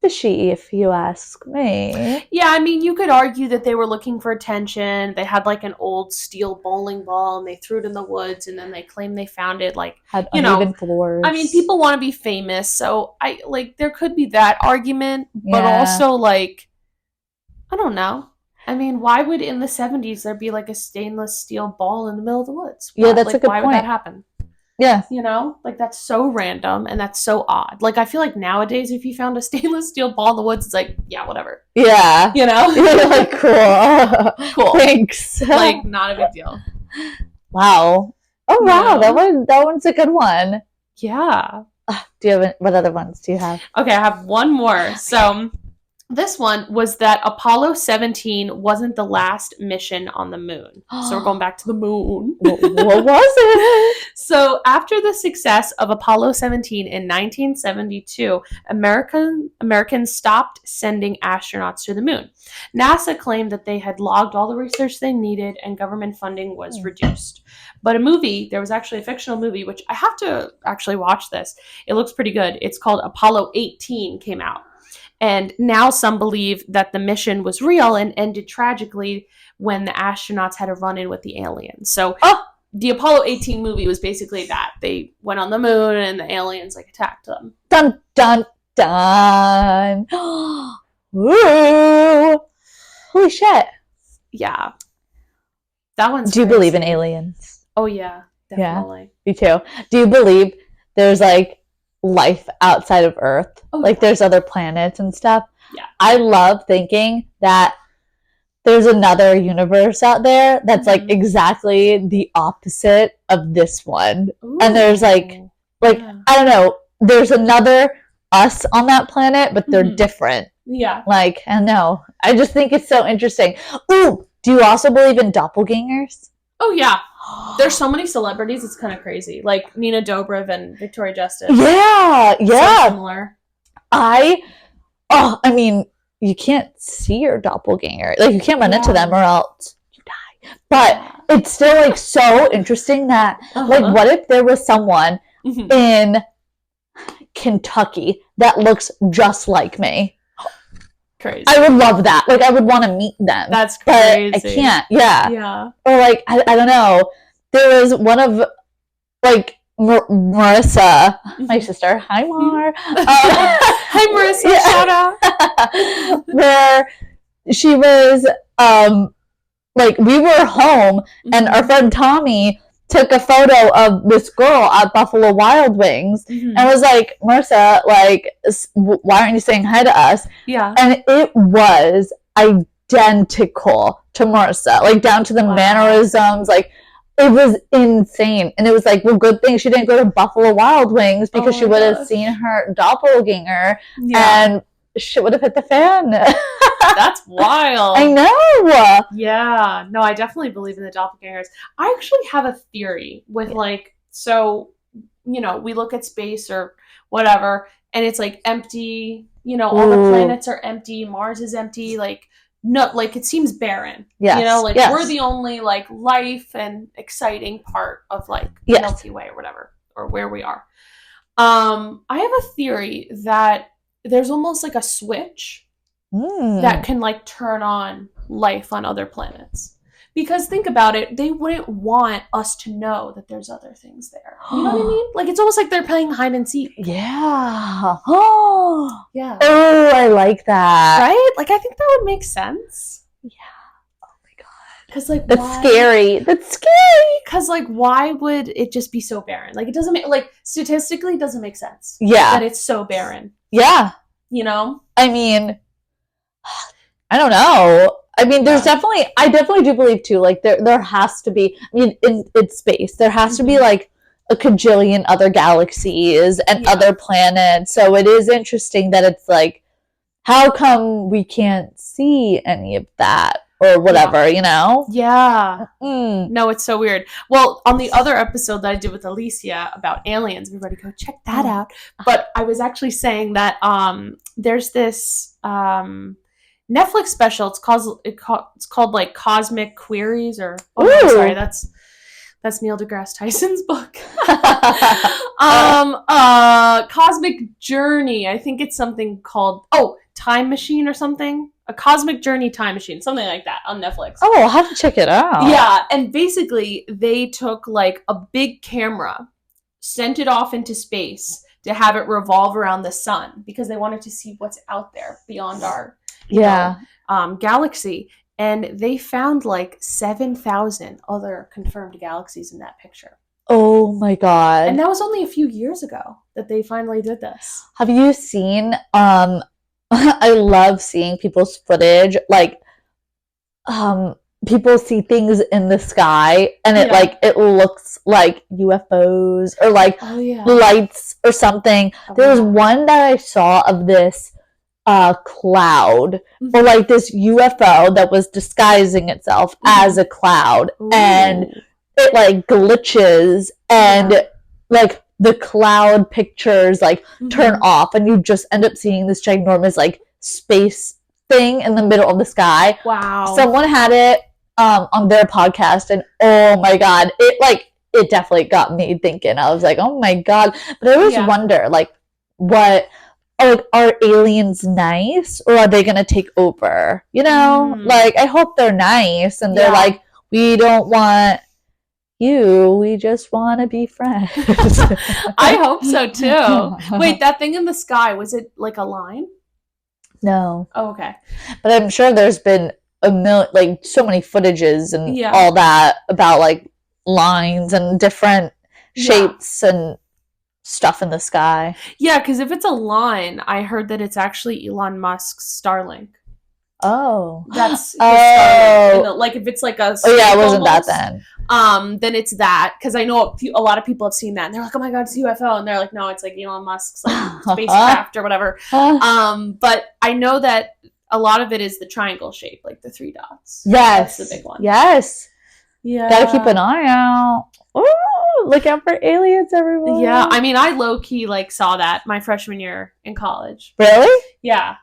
Speaker 2: fishy, if you ask me.
Speaker 1: Yeah, I mean, you could argue that they were looking for attention. They had an old steel bowling ball and they threw it in the woods, and then they claimed they found it
Speaker 2: had uneven floors.
Speaker 1: I mean, people want to be famous, so there could be that argument, but also I don't know. I mean, why would in the 70s there be a stainless steel ball in the middle of the woods?
Speaker 2: Yeah, that's a good point.
Speaker 1: Why would that happen?
Speaker 2: Yeah.
Speaker 1: That's so random and that's so odd. I feel like nowadays if you found a stainless steel ball in the woods, it's yeah, whatever.
Speaker 2: Yeah. You're cool.
Speaker 1: Cool.
Speaker 2: Thanks.
Speaker 1: Not a big deal.
Speaker 2: Wow. Oh, wow. That one's a good one.
Speaker 1: Yeah.
Speaker 2: Do you have, what other ones do you have?
Speaker 1: Okay, I have one more. So This one was that Apollo 17 wasn't the last mission on the moon. So we're going back to the moon.
Speaker 2: What was it?
Speaker 1: So after the success of Apollo 17 in 1972, Americans stopped sending astronauts to the moon. NASA claimed that they had logged all the research they needed and government funding was reduced. But there was actually a fictional movie, which I have to actually watch this. It looks pretty good. It's called Apollo 18, came out. And now some believe that the mission was real and ended tragically when the astronauts had a run-in with the aliens. So the Apollo 18 movie was basically that. They went on the moon and the aliens attacked them.
Speaker 2: Dun, dun, dun. Woo. Holy shit.
Speaker 1: Yeah. That one's
Speaker 2: Do you believe in aliens?
Speaker 1: Oh, yeah. Definitely.
Speaker 2: Yeah, me too. Do you believe there's life outside of Earth? There's other planets and stuff?
Speaker 1: Yeah.
Speaker 2: I love thinking that there's another universe out there that's exactly the opposite of this one. Ooh. And there's I don't know, there's another us on that planet, but they're different.
Speaker 1: Yeah.
Speaker 2: I don't know. I just think it's so interesting. Ooh, do you also believe in doppelgangers?
Speaker 1: Oh, yeah. There's so many celebrities, it's kind of crazy. Like Nina Dobrev and Victoria Justice.
Speaker 2: Yeah.
Speaker 1: So similar.
Speaker 2: I mean, you can't see your doppelganger. You can't run into them or else you die. But it's still so interesting that what if there was someone in Kentucky that looks just like me?
Speaker 1: Crazy.
Speaker 2: I would love that. I would want to meet them.
Speaker 1: That's crazy.
Speaker 2: But I can't. Yeah.
Speaker 1: Yeah.
Speaker 2: Or I don't know. There was one of Marissa, my sister. Hi, Mar.
Speaker 1: Hi, Marissa. Shout out.
Speaker 2: Where she was, we were home, and our friend Tommy took a photo of this girl at Buffalo Wild Wings, and was like, Marissa, why aren't you saying hi to us?
Speaker 1: Yeah.
Speaker 2: And it was identical to Marissa, down to the mannerisms, it was insane. And it was good thing she didn't go to Buffalo Wild Wings because she would have seen her doppelganger and shit would have hit the fan.
Speaker 1: That's wild.
Speaker 2: I know.
Speaker 1: Yeah. No, I definitely believe in the doppelgangers. I actually have a theory with we look at space or whatever and it's empty, all the planets are empty, Mars is empty, no, it seems barren.
Speaker 2: Yes.
Speaker 1: Yes. We're the only life and exciting part of the Milky Way or whatever, or where we are. I have a theory that there's almost a switch that can turn on life on other planets. Because think about it, they wouldn't want us to know that there's other things there. You know what I mean? It's almost like they're playing hide and seek.
Speaker 2: Yeah. Oh.
Speaker 1: Yeah.
Speaker 2: Oh, I like that.
Speaker 1: Right? I think that would make sense.
Speaker 2: Yeah. Oh my god.
Speaker 1: Because
Speaker 2: that's scary. That's scary.
Speaker 1: Because why would it just be so barren? It doesn't make statistically it doesn't make sense.
Speaker 2: Yeah.
Speaker 1: That it's so barren.
Speaker 2: Yeah. I mean, I don't know. I mean, there's I definitely do believe too, there has to be, in space, there has to be a kajillion other galaxies and other planets. So it is interesting that it's how come we can't see any of that or whatever,
Speaker 1: Yeah. No, it's so weird. Well, on the other episode that I did with Alicia about aliens, everybody go check that out. But I was actually saying that there's this Netflix special. It's called Cosmic Queries or no, sorry, that's Neil deGrasse Tyson's book. Cosmic Journey. I think it's something called Time Machine or something. A Cosmic Journey Time Machine, something like that on Netflix.
Speaker 2: Oh, I'll have to check it out.
Speaker 1: Yeah, and basically they took a big camera, sent it off into space to have it revolve around the sun because they wanted to see what's out there beyond our galaxy. And they found 7,000 other confirmed galaxies in that picture.
Speaker 2: Oh my god.
Speaker 1: And that was only a few years ago that they finally did this.
Speaker 2: Have you seen I love seeing people's footage people see things in the sky and it looks like UFOs or lights or something. There was one that I saw of this cloud or like this UFO that was disguising itself as a cloud. Ooh. And it like glitches and like the cloud pictures like turn off and you just end up seeing this ginormous like space thing in the middle of the sky.
Speaker 1: Wow.
Speaker 2: Someone had it on their podcast and oh my god, it definitely got me thinking. I was like, oh my god. But I always wonder like what are aliens nice or are they gonna take over? You know? Like I hope they're nice and they're like, we don't want you, we just want to be friends.
Speaker 1: I hope so too. Wait, that thing in the sky, was it like a line?
Speaker 2: No.
Speaker 1: Oh, okay.
Speaker 2: But I'm sure there's been like so many footages and all that about like lines and different shapes and stuff in the sky.
Speaker 1: Yeah, because if it's a line, I heard that it's actually Elon Musk's Starlink.
Speaker 2: Oh,
Speaker 1: that's Starlink. Like if it's like a
Speaker 2: it wasn't almost, that
Speaker 1: then it's that, because I know a lot of people have seen that and they're like, oh my god, it's a UFO, and they're like, no, it's like Elon Musk's like spacecraft or whatever. But I know that a lot of it is the triangle shape, like the 3 dots.
Speaker 2: Yes,
Speaker 1: that's the big one.
Speaker 2: Yes, gotta keep an eye out. Ooh, look out for aliens, everyone.
Speaker 1: Yeah, I mean, I low-key like saw that my freshman year in college.
Speaker 2: Really?
Speaker 1: Yeah,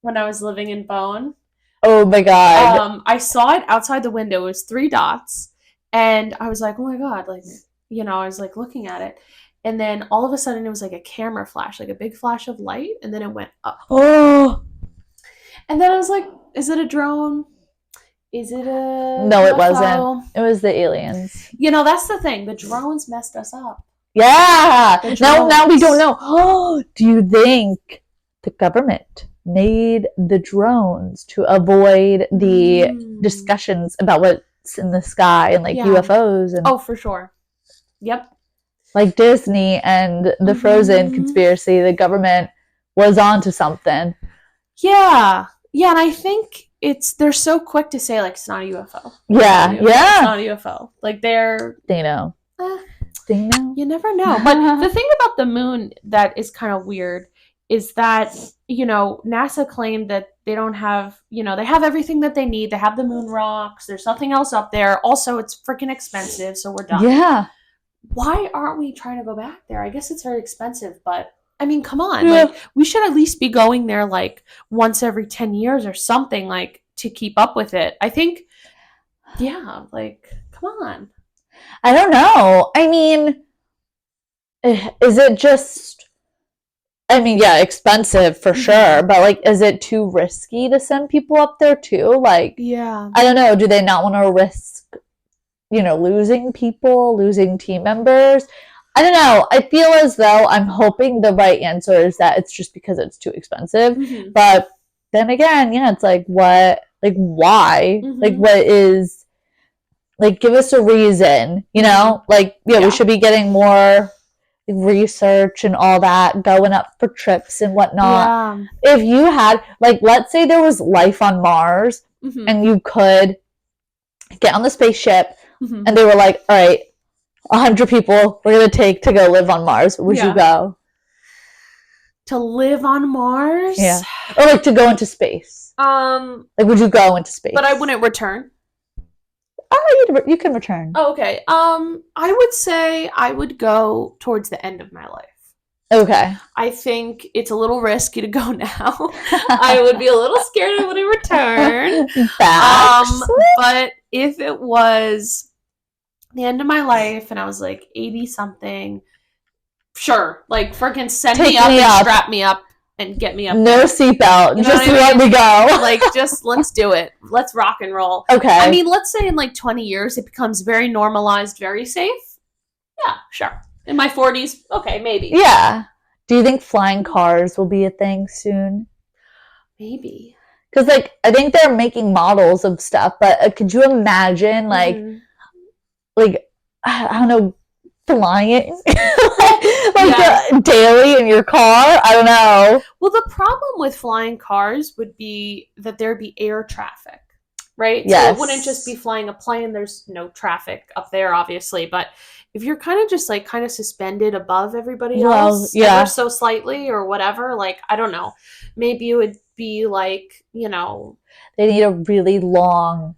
Speaker 1: when I was living in Bowen.
Speaker 2: Oh my god.
Speaker 1: I saw it outside the window. It was 3 dots. And I was like, oh my god, like, you know, I was like looking at it. And then all of a sudden it was like a camera flash, like a big flash of light. And then it went up.
Speaker 2: Oh.
Speaker 1: And then I was like, is it a drone? Is it a
Speaker 2: No, it wasn't. It was the aliens.
Speaker 1: You know, that's the thing. The drones messed us up.
Speaker 2: Yeah. Now we don't know. Oh, do you think the government made the drones to avoid the discussions about what's in the sky and like UFOs and
Speaker 1: for sure. Yep.
Speaker 2: Like Disney and the Frozen conspiracy, the government was onto something.
Speaker 1: Yeah, and I think they're so quick to say like it's not a UFO.
Speaker 2: Yeah,
Speaker 1: it's not a UFO. Like they
Speaker 2: know. They know.
Speaker 1: You never know. But the thing about the moon that is kind of weird is that, you know, NASA claimed that they don't have, you know, they have everything that they need. They have the moon rocks. There's nothing else up there. Also, it's freaking expensive, so we're done.
Speaker 2: Yeah.
Speaker 1: Why aren't we trying to go back there? I guess it's very expensive, but I mean, come on. Yeah. Like, we should at least be going there like once every 10 years or something, like to keep up with it. I think, like, come on.
Speaker 2: I don't know. I mean, is it just... I mean, yeah, expensive for sure, but like, is it too risky to send people up there too? Like, I don't know. Do they not want to risk, you know, losing people, losing team members? I don't know. I feel as though I'm hoping the right answer is that it's just because it's too expensive. But then again, it's like, what, like, why? Like, what is, like, give us a reason, you know? Like, we should be getting more research and all that, going up for trips and whatnot. If you had, like, let's say there was life on Mars and you could get on the spaceship and they were like, all right, 100 people we're gonna take to go live on Mars, would you go?
Speaker 1: To live on Mars?
Speaker 2: Yeah. Or like to go into space. Like, would you go into space?
Speaker 1: But I wouldn't return.
Speaker 2: Oh, you can return.
Speaker 1: Oh, okay. I would say I would go towards the end of my life.
Speaker 2: Okay.
Speaker 1: I think it's a little risky to go now. I would be a little scared I wouldn't return. But if it was the end of my life and I was like 80 something, sure. Like, freaking send me up and strap me up and get me up.
Speaker 2: No seatbelt. You know, just let me go.
Speaker 1: Like, just let's do it. Let's rock and roll.
Speaker 2: Okay.
Speaker 1: I mean, let's say in like 20 years it becomes very normalized, very safe. Yeah, sure. In my 40s, okay, maybe.
Speaker 2: Yeah. Do you think flying cars will be a thing soon?
Speaker 1: Maybe.
Speaker 2: Because, like, I think they're making models of stuff, but could you imagine, like, I don't know, flying daily in your car? I don't know.
Speaker 1: Well, the problem with flying cars would be that there'd be air traffic, right?
Speaker 2: Yes.
Speaker 1: So it wouldn't just be flying a plane. There's no traffic up there, obviously, but if you're kind of just like kind of suspended above everybody
Speaker 2: Well,
Speaker 1: else,
Speaker 2: yeah.
Speaker 1: ever so slightly or whatever, like, I don't know. Maybe it would be like, you know,
Speaker 2: They need a really long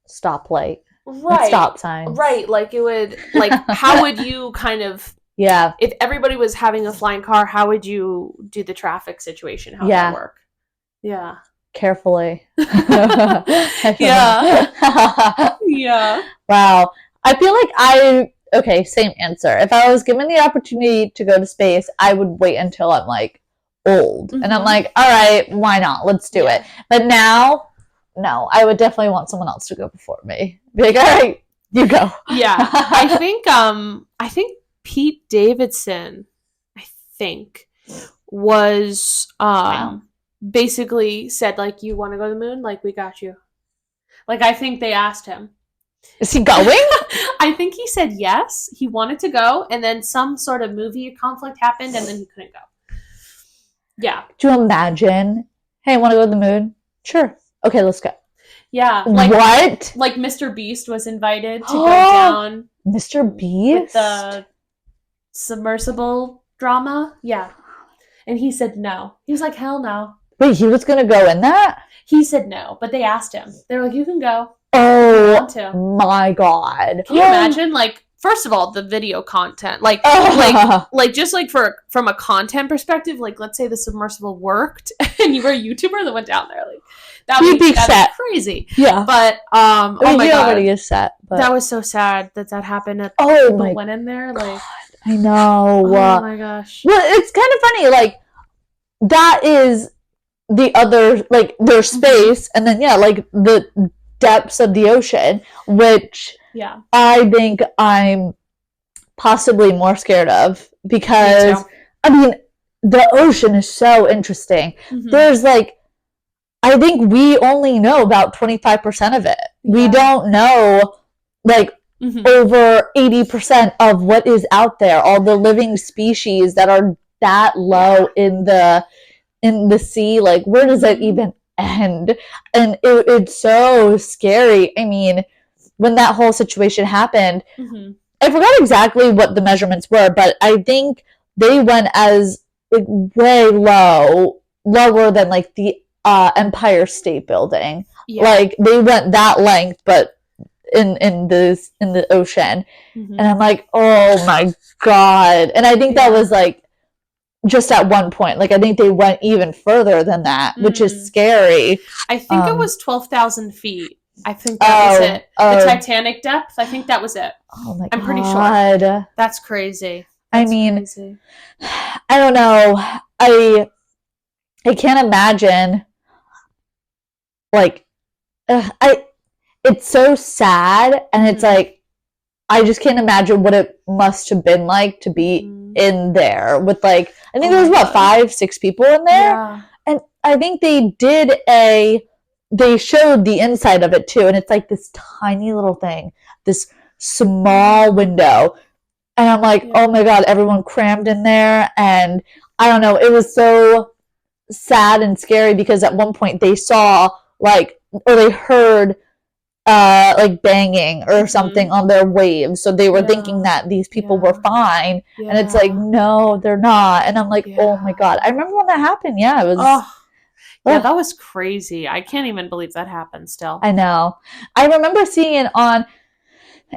Speaker 2: stoplight.
Speaker 1: right,
Speaker 2: Stop signs.
Speaker 1: right. Like it would, like, how would you kind of,
Speaker 2: Yeah.
Speaker 1: if everybody was having a flying car, how would you do the traffic situation? How would that work? Yeah.
Speaker 2: Carefully.
Speaker 1: Yeah. Yeah.
Speaker 2: Wow. I feel like same answer. If I was given the opportunity to go to space, I would wait until I'm like old.
Speaker 1: Mm-hmm.
Speaker 2: And I'm like, all right, why not? Let's do it. But now, no, I would definitely want someone else to go before me. Be like, all right, you go.
Speaker 1: Yeah. I think Pete Davidson, was basically said, like, you want to go to the moon? Like, we got you. Like, I think they asked him.
Speaker 2: Is he going?
Speaker 1: I think he said yes. He wanted to go, and then some sort of movie conflict happened, and then he couldn't go. Yeah.
Speaker 2: Do you imagine? Hey, want to go to the moon? Sure. Okay, let's go.
Speaker 1: Yeah.
Speaker 2: Like, what?
Speaker 1: Like Mr. Beast was invited to go down.
Speaker 2: Mr. Beast?
Speaker 1: With the submersible drama. Yeah. And he said no. He was like, hell no.
Speaker 2: Wait, he was going to go in that?
Speaker 1: He said no, but they asked him. They were like, you can go.
Speaker 2: Oh, my God.
Speaker 1: Can you imagine? Like, first of all, the video content. Like just like from a content perspective, like, let's say the submersible worked and you were a YouTuber that went down there. Like, that'd be crazy.
Speaker 2: Yeah.
Speaker 1: But, oh my God.
Speaker 2: Already is set. But...
Speaker 1: That was so sad that happened. Went in there. Like,
Speaker 2: I know.
Speaker 1: Oh my gosh.
Speaker 2: Well, it's kind of funny. Like, that is the other, like, there's space, and then, like, the depths of the ocean, which I think I'm possibly more scared of, because, I mean, the ocean is so interesting. Mm-hmm. There's, like, I think we only know about 25% of it. Yeah. We don't know, like, over 80% of what is out there, all the living species that are that low in the sea. Like, where does that even end? And it's so scary. I mean, when that whole situation happened, I forgot exactly what the measurements were, but I think they went as, like, way lower than, like, the Empire State Building. Yeah. Like, they went that length, but in the ocean. And I'm like, oh my God. And I think that was, like, just at one point. Like, I think they went even further than that, which is scary.
Speaker 1: I think it was 12,000 feet. I think that was it. The Titanic depth, I think that was it.
Speaker 2: Oh my God.
Speaker 1: I'm pretty sure. That's crazy.
Speaker 2: I mean, crazy. I don't know. I can't imagine, like, it's so sad, and it's like, I just can't imagine what it must have been like to be in there with, like, I think there was about 5-6 people in there. Yeah. And I think they showed the inside of it too, and it's like this tiny little thing, this small window. And I'm like, oh my God, everyone crammed in there. And I don't know, it was so sad and scary, because at one point they saw, like, or they heard like banging or something on their waves, so they were thinking that these people were fine, and it's like, no, they're not. And I'm like, oh my God, I remember when that happened. It was
Speaker 1: that was crazy. I can't even believe that happened still.
Speaker 2: I know. I remember seeing it on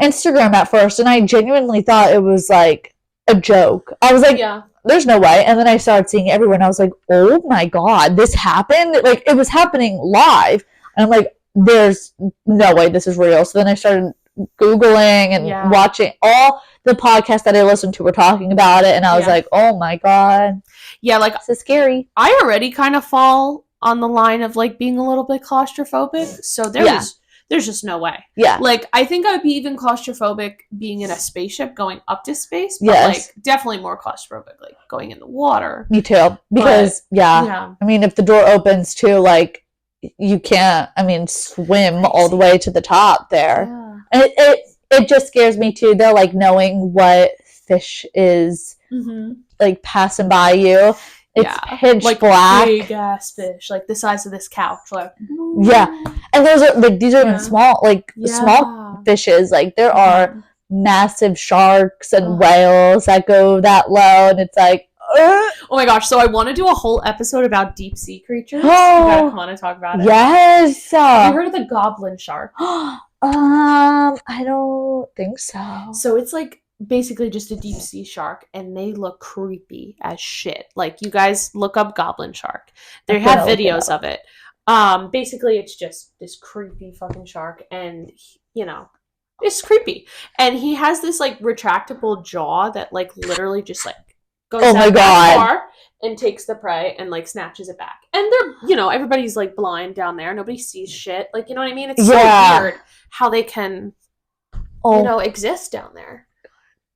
Speaker 2: Instagram at first, and I genuinely thought it was like a joke. I was like, there's no way. And then I started seeing it everywhere, and I was like, oh my God, this happened. Like, it was happening live, and I'm like, there's no way this is real. So then I started Googling and watching all the podcasts that I listened to were talking about it, and I was like, oh my God.
Speaker 1: Yeah, like,
Speaker 2: this is scary.
Speaker 1: I already kind of fall on the line of, like, being a little bit claustrophobic, so there's just no way. Yeah. Like, I think I would be even claustrophobic being in a spaceship going up to space, but like, definitely more claustrophobic, like, going in the water.
Speaker 2: Me too. Because, I mean, if the door opens too, like, you can't, I mean, swim all the way to the top there. Yeah. And it just scares me too, though, like, knowing what fish is, like, passing by you. It's pitch
Speaker 1: like
Speaker 2: black.
Speaker 1: Big ass fish, like the size of this couch. Like,
Speaker 2: and those are, like, these are even small, like, small fishes. Like, there are massive sharks and whales that go that low, and it's like,
Speaker 1: oh my gosh, so I want to do a whole episode about deep sea creatures. You gotta come on and talk about it.
Speaker 2: Yes.
Speaker 1: Have you heard of the goblin shark?
Speaker 2: I don't think so.
Speaker 1: So it's like basically just a deep sea shark, and they look creepy as shit. Like, you guys look up goblin shark. They have videos of it. Basically it's just this creepy fucking shark, and you know, it's creepy. And he has this like retractable jaw that like literally just like goes out that far and takes the prey and like snatches it back. And they're, you know, everybody's like blind down there. Nobody sees shit. Like, you know what I mean? It's so weird how they can, you know, exist down there.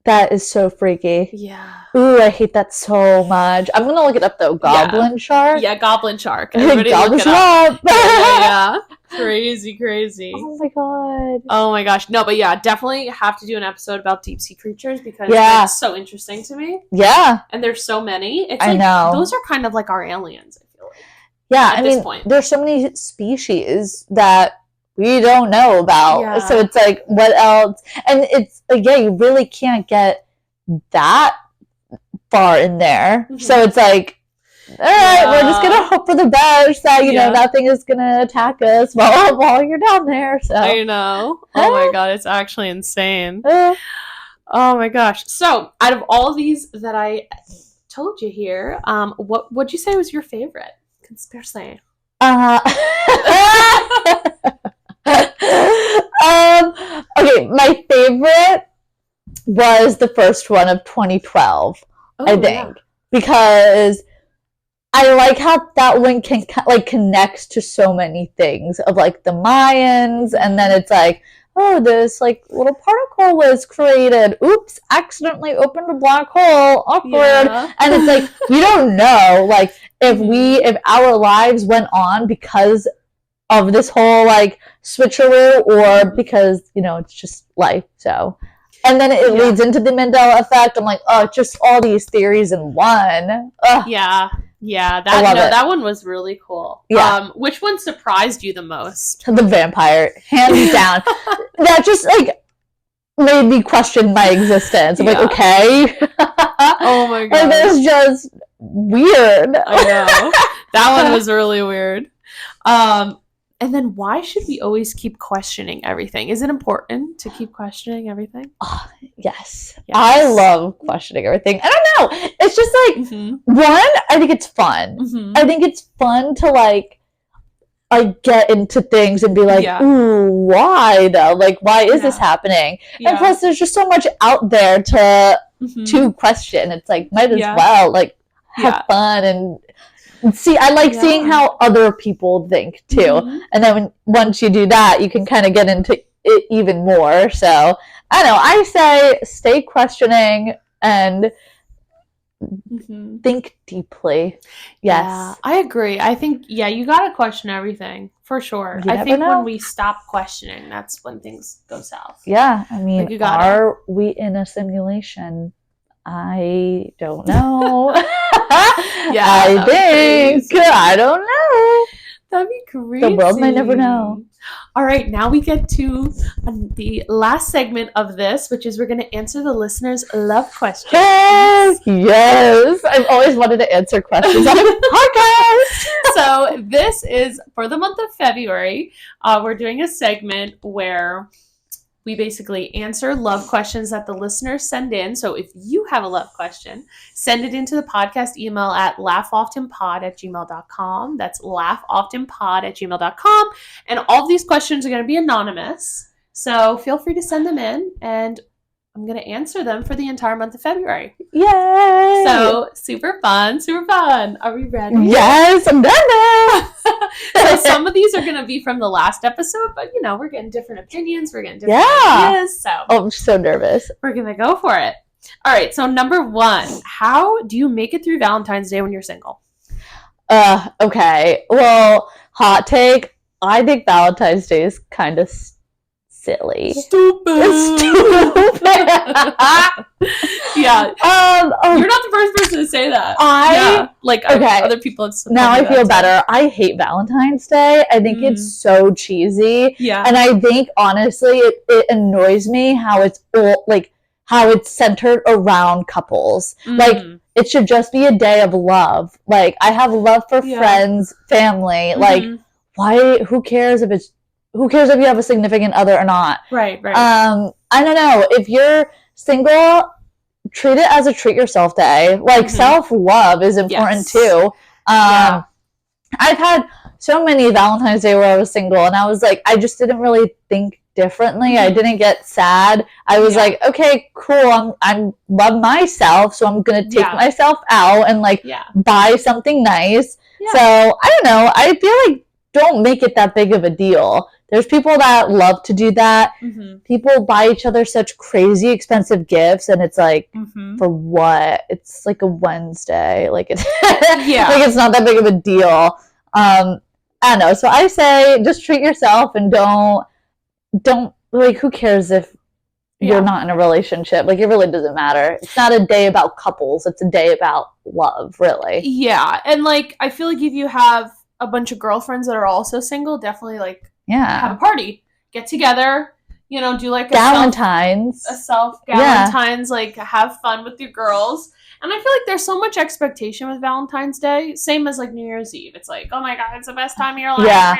Speaker 2: That is so freaky.
Speaker 1: Yeah.
Speaker 2: Ooh, I hate that so much. I'm gonna look it up though. Goblin shark?
Speaker 1: Yeah, goblin shark. Everybody
Speaker 2: goblin
Speaker 1: look it up.
Speaker 2: yeah.
Speaker 1: Crazy.
Speaker 2: Oh my god.
Speaker 1: Oh my gosh. No, but yeah, definitely have to do an episode about deep sea creatures because it's so interesting to me.
Speaker 2: Yeah.
Speaker 1: And there's so many. It's
Speaker 2: I know.
Speaker 1: Those are kind of like our aliens, I feel like.
Speaker 2: Yeah, I mean, there's so many species that we don't know about. Yeah. So it's like, what else? And it's like, yeah, you really can't get that far in there. Mm-hmm. So it's like, all right, we're just gonna hope for the best that you know nothing is gonna attack us while you're down there. So
Speaker 1: I know. Oh my god, it's actually insane. Oh my gosh. So out of all of these that I told you here, what would you say was your favorite conspiracy?
Speaker 2: Okay, my favorite was the first one of 2012, I think, because I like how that one can like connects to so many things of like the Mayans, and then it's like, oh, this like little particle was created. Oops, accidentally opened a black hole. Awkward. Yeah. And it's like, you don't know, like if our lives went on because of this whole like switcheroo, or because, you know, it's just life. So, and then it leads into the Mandela effect. I'm like, oh, just all these theories in one. Ugh.
Speaker 1: Yeah, that one was really cool. Yeah. Which one surprised you the most?
Speaker 2: The vampire, hands down. That just like made me question my existence. I'm like, okay.
Speaker 1: Oh my god.
Speaker 2: Like, it's just weird.
Speaker 1: I know. That one was really weird. And then why should we always keep questioning everything? Is it important to keep questioning everything?
Speaker 2: Yes. I love questioning everything. I don't know. It's just like, one, I think it's fun. Mm-hmm. I think it's fun to like get into things and be like, ooh, why though? Like, why is this happening? And plus, there's just so much out there to question. It's like, might as well like have fun and see. I like seeing how other people think too, and then once you do that, you can kind of get into it even more. So I don't know. I say stay questioning and think deeply. Yes,
Speaker 1: yeah, I agree. I think you gotta question everything for sure. I think when we stop questioning, that's when things go south.
Speaker 2: Yeah, I mean, like, are we in a simulation? I don't know. I think. Crazy. I don't know.
Speaker 1: That'd be crazy.
Speaker 2: The world might never know.
Speaker 1: All right, now we get to the last segment of this, which is we're going to answer the listeners' love questions.
Speaker 2: Yes. I've always wanted to answer questions on a podcast.
Speaker 1: So this is for the month of February. We're doing a segment where we basically answer love questions that the listeners send in. So if you have a love question, send it into the podcast email at laughoftenpod@gmail.com. That's laughoftenpod@gmail.com. And all of these questions are going to be anonymous. So feel free to send them in, and I'm going to answer them for the entire month of February.
Speaker 2: Yay!
Speaker 1: So super fun. Are we ready?
Speaker 2: Yes, I'm done now.
Speaker 1: So some of these are going to be from the last episode, but you know, we're getting different opinions. We're getting different ideas. So
Speaker 2: I'm so nervous.
Speaker 1: We're going to go for it. All right. So number 1, how do you make it through Valentine's Day when you're single?
Speaker 2: Okay. Well, hot take. I think Valentine's Day is kind of silly.
Speaker 1: Stupid. Yeah. You're not the first person to say that. Other people have said
Speaker 2: now I feel better. I hate Valentine's Day. I think it's so cheesy.
Speaker 1: Yeah.
Speaker 2: And I think honestly it annoys me how it's all how it's centered around couples. Like it should just be a day of love. Like I have love for friends, family. Like who cares if you have a significant other or not?
Speaker 1: Right.
Speaker 2: I don't know. If you're single, treat it as a treat yourself day. Like self-love is important too. I've had so many Valentine's Day where I was single and I was like, I just didn't really think differently. I didn't get sad. I was like, okay, cool. I'm love myself, so I'm gonna take myself out and buy something nice. So I don't know. I feel like don't make it that big of a deal. There's people that love to do that. People buy each other such crazy expensive gifts, and it's like, for what? It's like a Wednesday. Like it's like it's not that big of a deal. I don't know. So I say just treat yourself and don't like, who cares if you're not in a relationship? Like it really doesn't matter. It's not a day about couples. It's a day about love, really.
Speaker 1: Yeah. And like I feel like if you have a bunch of girlfriends that are also single, definitely have a party, get together, do like a
Speaker 2: Galentine's,
Speaker 1: Galentine's, like have fun with your girls. And I feel like there's so much expectation with Valentine's Day, same as like New Year's Eve. It's like, oh my god, it's the best time of your life.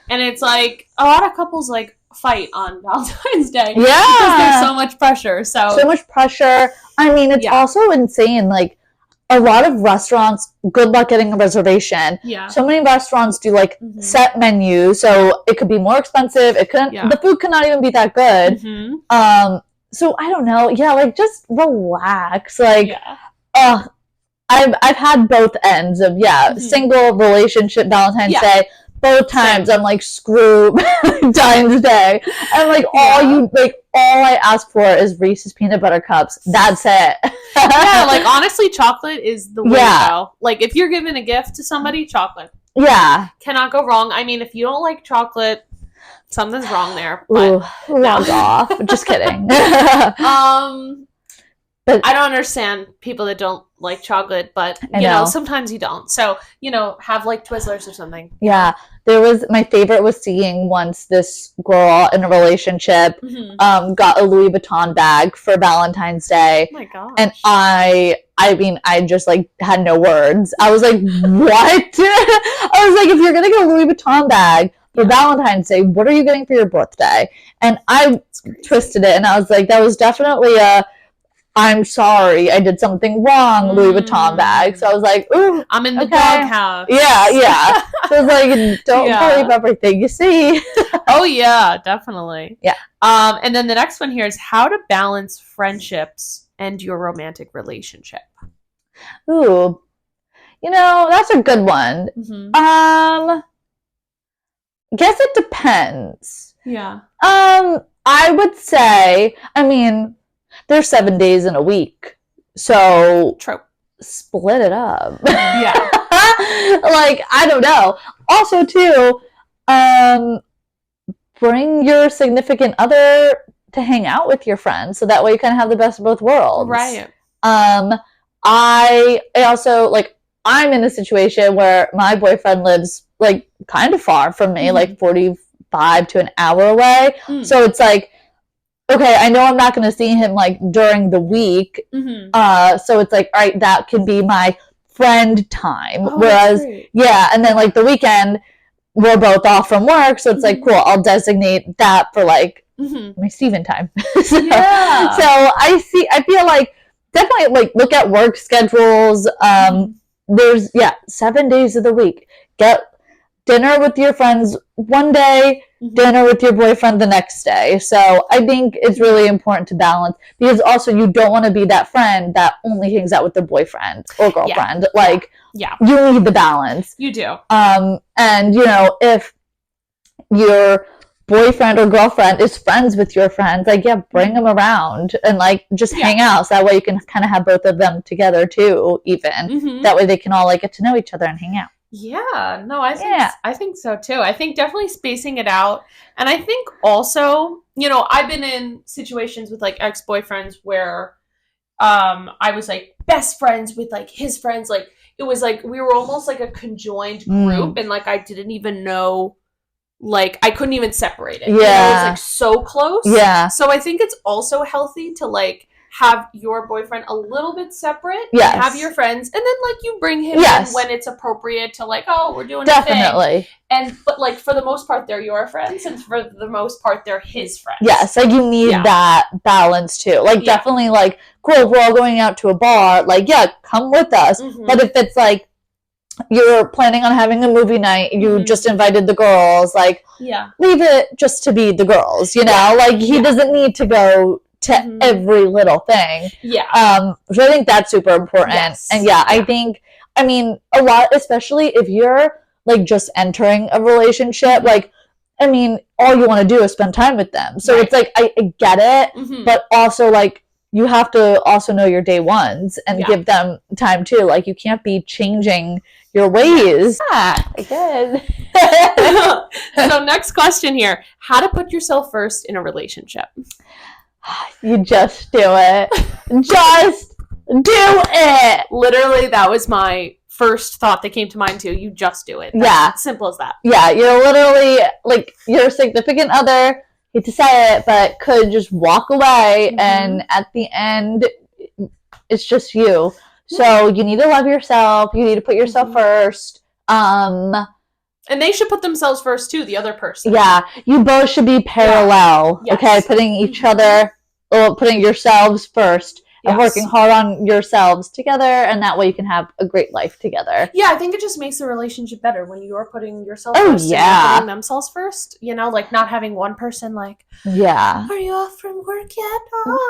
Speaker 1: And it's like a lot of couples fight on Valentine's Day because there's so much pressure. So
Speaker 2: much pressure. I mean, it's also insane. Like a lot of restaurants, good luck getting a reservation. So many restaurants do set menus, so it could be more expensive. It couldn't. The food could not even be that good. So I don't know. Just relax. I've had both ends of single relationship Valentine's Day. Both times I'm like, screw Valentine's Day. And all I ask for is Reese's peanut butter cups. That's it.
Speaker 1: Honestly, chocolate is the way to go. Like if you're giving a gift to somebody, chocolate. Cannot go wrong. I mean, if you don't like chocolate, something's wrong there.
Speaker 2: But log off. Just kidding.
Speaker 1: But I don't understand people that don't like chocolate, but you know, sometimes you don't. So, have Twizzlers or something.
Speaker 2: Yeah. My favorite was seeing once this girl in a relationship got a Louis Vuitton bag for Valentine's Day.
Speaker 1: Oh my gosh.
Speaker 2: And I mean, I just had no words. I was like, what? I was like, if you're going to get a Louis Vuitton bag for Valentine's Day, what are you getting for your birthday? And I twisted it and I was like, that was definitely I'm sorry, I did something wrong, Louis Vuitton bag. So I was like, ooh,
Speaker 1: I'm in the doghouse.
Speaker 2: Yeah. So I was like, don't believe everything you see.
Speaker 1: Oh yeah, definitely.
Speaker 2: Yeah.
Speaker 1: And then the next one here is how to balance friendships and your romantic relationship.
Speaker 2: Ooh, that's a good one. Guess it depends.
Speaker 1: Yeah.
Speaker 2: I would say, there's 7 days in a week. So
Speaker 1: true.
Speaker 2: Split it up.
Speaker 1: Yeah.
Speaker 2: I don't know. Also too, bring your significant other to hang out with your friends so that way you kind of have the best of both worlds.
Speaker 1: Right.
Speaker 2: I also I'm in a situation where my boyfriend lives kind of far from me, 45 to an hour away. So it's okay, I know I'm not going to see him during the week. So it's all right, that can be my friend time. Whereas, and then the weekend, we're both off from work. So it's cool, I'll designate that for my Steven time. So I feel definitely look at work schedules. There's 7 days of the week. Get dinner with your friends one day, dinner with your boyfriend the next day. So I think it's really important to balance because also you don't want to be that friend that only hangs out with their boyfriend or girlfriend. You need the balance.
Speaker 1: You do.
Speaker 2: And if your boyfriend or girlfriend is friends with your friends, bring them around and just hang out. So that way you can kind of have both of them together too, even. That way they can all get to know each other and hang out.
Speaker 1: Yeah, no, I think so too. I think definitely spacing it out. And I think also, I've been in situations with like ex-boyfriends where I was like best friends with like his friends. Like it was like we were almost like a conjoined group and like I didn't even know, like I couldn't even separate it.
Speaker 2: Yeah.
Speaker 1: It was like so close.
Speaker 2: Yeah.
Speaker 1: So I think it's also healthy to like have your boyfriend a little bit separate.
Speaker 2: Yes.
Speaker 1: And have your friends, and then like you bring him in when it's appropriate to like, oh, we're doing
Speaker 2: definitely.
Speaker 1: But like for the most part, they're your friends, and for the most part, they're his friends.
Speaker 2: Yes, like you need that balance too. Like definitely, like cool. We're all going out to a bar. Like come with us. But if it's like you're planning on having a movie night, you just invited the girls. Like leave it just to be the girls. Like he doesn't need to go to every little thing. So I think that's super important. Yes. And I think, I mean, a lot, especially if you're like just entering a relationship, like, I mean, all you want to do is spend time with them. So it's like, I get it, but also like, you have to also know your day ones and give them time too. Like you can't be changing your ways. Good.
Speaker 1: So next question here. How to put yourself first in a relationship?
Speaker 2: You just do it. Just do it.
Speaker 1: Literally, that was my first thought that came to mind too. You just do it. That's simple as that.
Speaker 2: Yeah, you're literally like your significant other, hate to say it, but could just walk away and at the end it's just you. So you need to love yourself. You need to put yourself first. And
Speaker 1: they should put themselves first too, the other person.
Speaker 2: Yeah, you both should be parallel. Yes. Okay, putting each other, or putting yourselves first and working hard on yourselves together, and that way you can have a great life together.
Speaker 1: Yeah, I think it just makes the relationship better when you're putting yourself first and putting themselves first. Like not having one person like, are you off from work yet? Oh.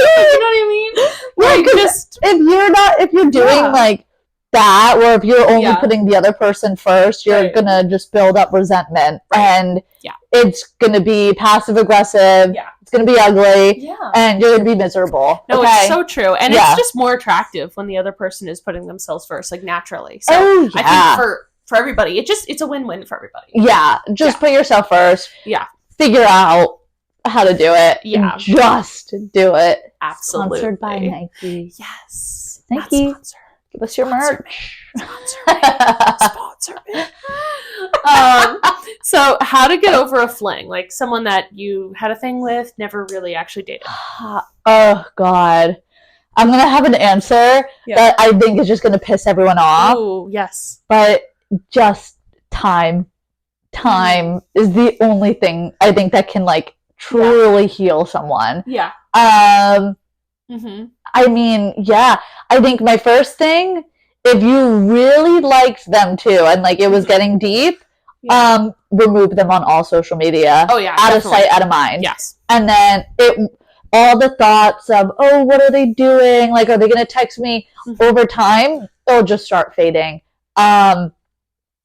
Speaker 1: You know what I mean? Like just
Speaker 2: if you're doing like that, or if you're only putting the other person first, you're gonna just build up resentment and it's gonna be passive aggressive. It's gonna be ugly, and you're gonna be miserable.
Speaker 1: No, it's so true, and it's just more attractive when the other person is putting themselves first, like naturally. So I think for everybody, it's a win-win for everybody. Yeah,
Speaker 2: just put yourself first.
Speaker 1: Yeah,
Speaker 2: figure out how to do it. Yeah, just do it.
Speaker 1: Absolutely.
Speaker 2: Sponsored by Nike.
Speaker 1: Yes,
Speaker 2: Nike. Give us your merch.
Speaker 1: Sponsor me. So how to get over a fling, like someone that you had a thing with, never really actually dated.
Speaker 2: Oh God, I'm gonna have an answer that I think is just gonna piss everyone off.
Speaker 1: Oh yes,
Speaker 2: but just time is the only thing I think that can like truly heal someone. I mean, I think my first thing, if you really liked them too and like it was getting deep, remove them on all social media.
Speaker 1: Oh yeah,
Speaker 2: out of sight, out of mind.
Speaker 1: Yes.
Speaker 2: And then all the thoughts of, oh, what are they doing? Like, are they gonna text me? Over time, it'll just start fading. And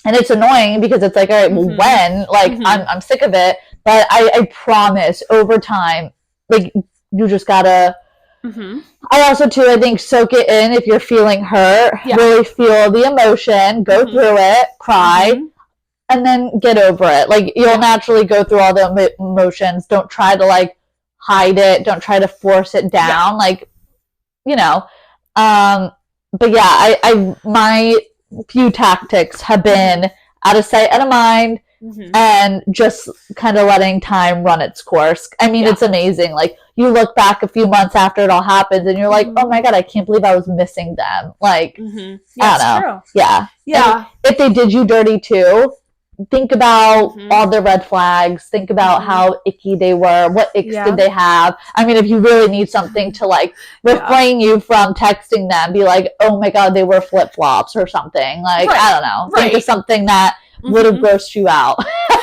Speaker 2: it's annoying because it's like, all right, well, when? Like, I'm sick of it. But I promise, over time, like, you just gotta. I also too, I think, soak it in if you're feeling hurt. Really feel the emotion, go through it, cry, and then get over it. Like you'll naturally go through all the emotions. Don't try to like hide it. Don't try to force it down. Like, but I my few tactics have been out of sight, out of mind. And just kind of letting time run its course. I mean, it's amazing. Like, you look back a few months after it all happens and you're like, oh my God, I can't believe I was missing them. Like, I don't know. True. Yeah. And if they did you dirty too, think about all the red flags. Think about how icky they were. What icks did they have? I mean, if you really need something to like refrain you from texting them, be like, oh my God, they were flip-flops or something. Like, I don't know. Think of something that would have grossed you out.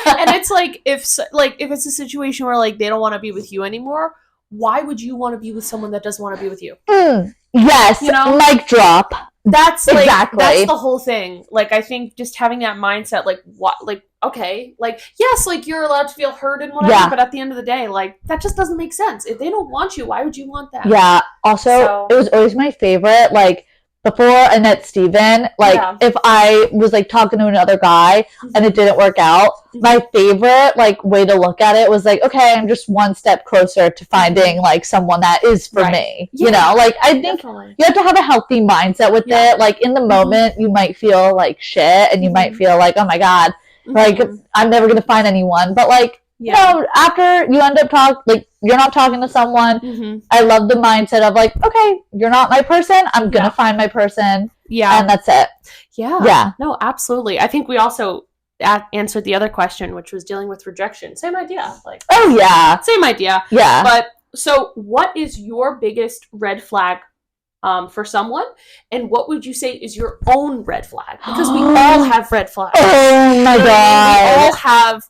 Speaker 1: And it's like if it's a situation where like they don't want to be with you anymore, why would you want to be with someone that doesn't want to be with you?
Speaker 2: Yes, mic drop.
Speaker 1: That's like that's the whole thing. Like I think just having that mindset, like what, like okay, like yes, like you're allowed to feel hurt and whatever, but at the end of the day, like that just doesn't make sense. If they don't want you, why would you want that?
Speaker 2: Yeah. Also, it was always my favorite, like before I met Steven, like if I was like talking to another guy and it didn't work out, my favorite like way to look at it was like, okay, I'm just one step closer to finding like someone that is for me. You know, like I think you have to have a healthy mindset with it. Like in the moment you might feel like shit and you might feel like, oh my God, like I'm never gonna find anyone. But like, you know, after you end up you're not talking to someone. I love the mindset of like, okay, you're not my person. I'm going to find my person. Yeah. And that's it.
Speaker 1: Yeah. Yeah. No, absolutely. I think we also answered the other question, which was dealing with rejection. Same idea. Like,
Speaker 2: oh, yeah.
Speaker 1: Same idea.
Speaker 2: Yeah.
Speaker 1: But so what is your biggest red flag for someone? And what would you say is your own red flag? Because we all have red flags.
Speaker 2: Oh, my God.
Speaker 1: We all have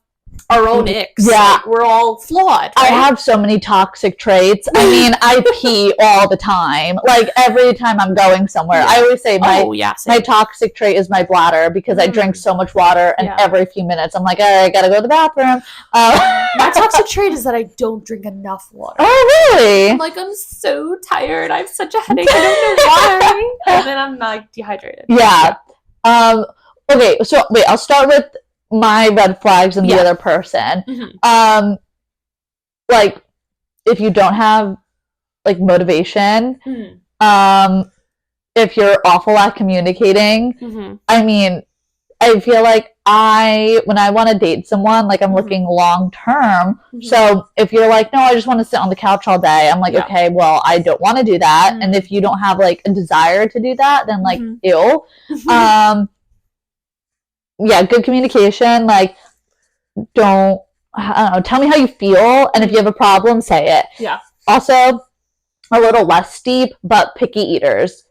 Speaker 1: our own icks.
Speaker 2: Yeah.
Speaker 1: Like, we're all flawed. Right?
Speaker 2: I have so many toxic traits. I mean, I pee all the time. Like every time I'm going somewhere. I always say my toxic trait is my bladder because I drink so much water and every few minutes I'm like, all right, I gotta go to the bathroom.
Speaker 1: My toxic trait is that I don't drink enough water.
Speaker 2: Oh, really?
Speaker 1: I'm like, I'm so tired. I have such a headache. I don't know why. And then I'm like dehydrated.
Speaker 2: Yeah. Okay, so wait, I'll start with my red flags and the other person. Like if you don't have like motivation, if you're awful at communicating, I mean, I feel like when I want to date someone, like I'm looking long term. So if you're like, no, I just want to sit on the couch all day, I'm like, okay, well, I don't want to do that. And if you don't have like a desire to do that, then like, ew. Yeah, good communication. Like, I don't know, tell me how you feel, and if you have a problem, say it.
Speaker 1: Yeah.
Speaker 2: Also, a little less steep, but picky eaters.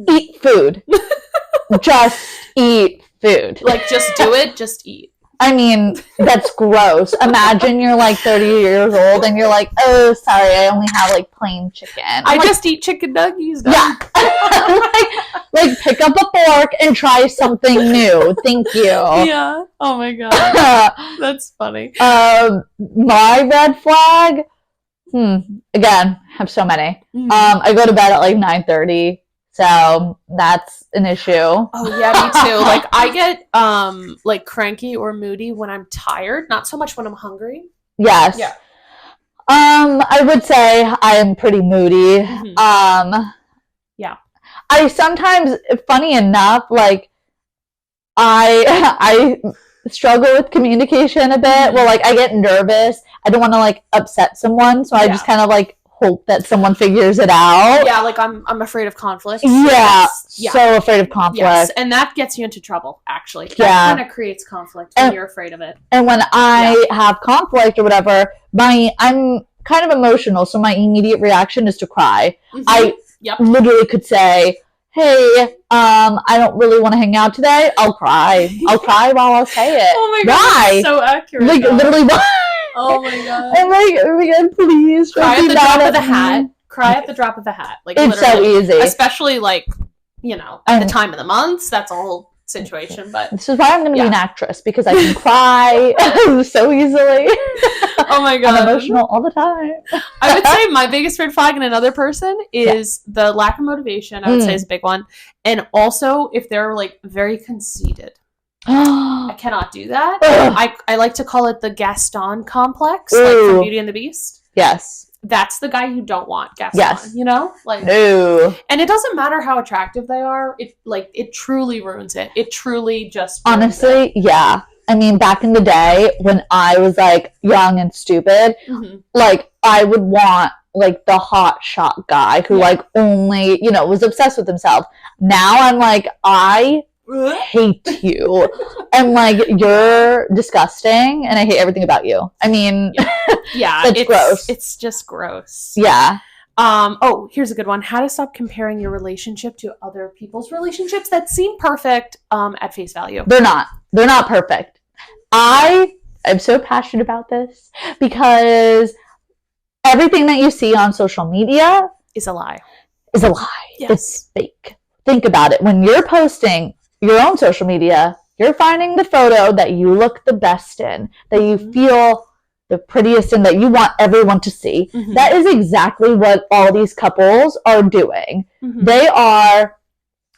Speaker 2: Eat food. Just eat food.
Speaker 1: Like, just do it, just eat.
Speaker 2: I mean, that's gross. Imagine you're like 30 years old and you're like, oh, sorry, I only have like plain chicken.
Speaker 1: I just eat chicken nuggets.
Speaker 2: Yeah. like pick up a fork and try something new. Thank you.
Speaker 1: Yeah. Oh my God. That's funny.
Speaker 2: My red flag. Again, have so many. I go to bed at like 9:30. So that's an issue.
Speaker 1: Oh yeah, me too. Like I get like cranky or moody when I'm tired, not so much when I'm hungry.
Speaker 2: Yes.
Speaker 1: Yeah.
Speaker 2: I would say I am pretty moody.
Speaker 1: Yeah.
Speaker 2: I sometimes, funny enough, like I struggle with communication a bit. Well, like I get nervous. I don't want to like upset someone, so I just kind of like hope that someone figures it out.
Speaker 1: Yeah, like I'm afraid of conflict.
Speaker 2: So afraid of conflict. Yes,
Speaker 1: and that gets you into trouble, actually. That kind of creates conflict when you're afraid of it.
Speaker 2: And when I have conflict or whatever, I'm kind of emotional, so my immediate reaction is to cry. I literally could say, hey, I don't really want to hang out today. I'll cry. I'll cry while I'll say it.
Speaker 1: Oh my God,
Speaker 2: why?
Speaker 1: That's so accurate.
Speaker 2: Like, literally, why?
Speaker 1: Oh my God.
Speaker 2: I'm like, oh my God, please.
Speaker 1: Cry at the drop of the hat. Cry at the drop of a hat. Like,
Speaker 2: it's so easy.
Speaker 1: Especially, like, you know, at the time of the month. That's a whole situation. But
Speaker 2: this is why I'm going to be an actress, because I can cry so easily.
Speaker 1: Oh my God.
Speaker 2: I'm emotional all the time.
Speaker 1: I would say my biggest red flag in another person is the lack of motivation. I would say is a big one. And also if they're like very conceited. I cannot do that. I like to call it the Gaston complex, like from Beauty and the Beast.
Speaker 2: Yes.
Speaker 1: That's the guy you don't want, Gaston.
Speaker 2: Yes.
Speaker 1: You know? Like,
Speaker 2: no.
Speaker 1: And it doesn't matter how attractive they are. It truly ruins it. It truly just
Speaker 2: honestly, yeah. I mean, back in the day when I was like young and stupid, like I would want like the hot shot guy who like only, you know, was obsessed with himself. Now I'm like, I hate you and like you're disgusting and I hate everything about you. I mean, it's gross. It's
Speaker 1: just gross.
Speaker 2: Yeah.
Speaker 1: Here's a good one. How to stop comparing your relationship to other people's relationships that seem perfect at face value.
Speaker 2: They're not perfect. I'm so passionate about this because everything that you see on social media
Speaker 1: is a lie.
Speaker 2: Yes. It's fake. Think about it. When you're posting your own social media, you're finding the photo that you look the best in, that you feel the prettiest in, that you want everyone to see. That is exactly what all these couples are doing. They are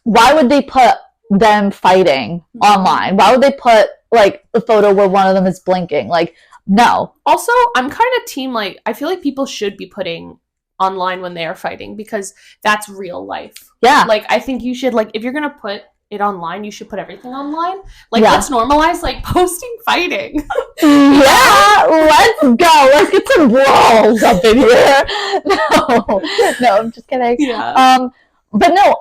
Speaker 2: why would they put them fighting online? Why would they put like a photo where one of them is blinking? Like, no.
Speaker 1: Also, I'm kind of team, like, I feel like people should be putting online when they are fighting because that's real life.
Speaker 2: Yeah.
Speaker 1: Like, I think you should, like, if you're gonna put it online, you should put everything online. Like,
Speaker 2: Yeah.
Speaker 1: let's normalize, like, posting fighting.
Speaker 2: Yeah, let's go. Let's get some brawls up in here. No, I'm just kidding.
Speaker 1: Yeah.
Speaker 2: But no,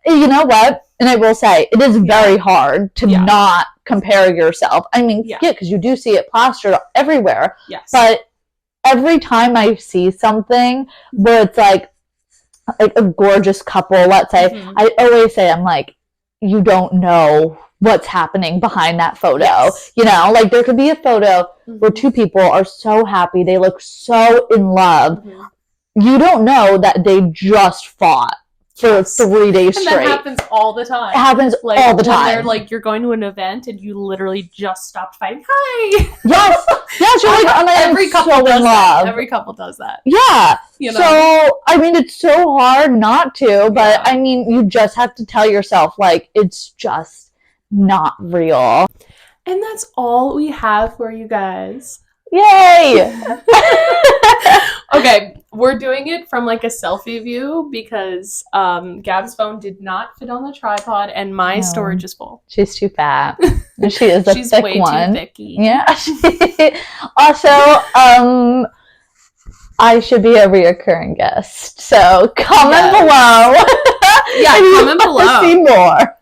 Speaker 2: you know what? And I will say, it is very hard to not compare yourself. I mean, because you do see it plastered everywhere.
Speaker 1: Yes.
Speaker 2: But every time I see something where it's like a gorgeous couple, let's say, I always say, I'm like, you don't know what's happening behind that photo. Yes. You know, like there could be a photo where two people are so happy, they look so in love. You don't know that they just fought for 3 days straight.
Speaker 1: And that happens all the time.
Speaker 2: It happens
Speaker 1: like,
Speaker 2: all the time.
Speaker 1: When they're like, you're going to an event and you literally just stopped fighting. Hi.
Speaker 2: Yes. Yes. You're like, oh my God,
Speaker 1: every couple
Speaker 2: so
Speaker 1: does
Speaker 2: in love.
Speaker 1: That. Every couple does that.
Speaker 2: Yeah.
Speaker 1: You know?
Speaker 2: So, I mean, it's so hard not to, but I mean, you just have to tell yourself, like, it's just not real.
Speaker 1: And that's all we have for you guys.
Speaker 2: Yay!
Speaker 1: Okay, we're doing it from like a selfie view because Gab's phone did not fit on the tripod and my storage is full.
Speaker 2: She's too fat. She is a
Speaker 1: She's
Speaker 2: thick
Speaker 1: way
Speaker 2: one.
Speaker 1: too thicky.
Speaker 2: Yeah. Also, I should be a reoccurring guest. So comment below.
Speaker 1: Yeah, comment below.
Speaker 2: See more.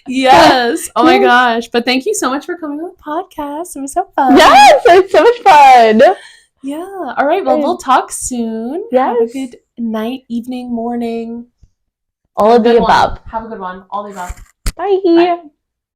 Speaker 1: Yes. Oh my gosh. But thank you so much for coming on the podcast. It was so fun.
Speaker 2: Yes, it's so much fun.
Speaker 1: Yeah. All right. Well, we'll talk soon.
Speaker 2: Yes.
Speaker 1: Have a good night, evening, morning.
Speaker 2: All of the above.
Speaker 1: Have a good one. All the above.
Speaker 2: Bye.
Speaker 1: Bye.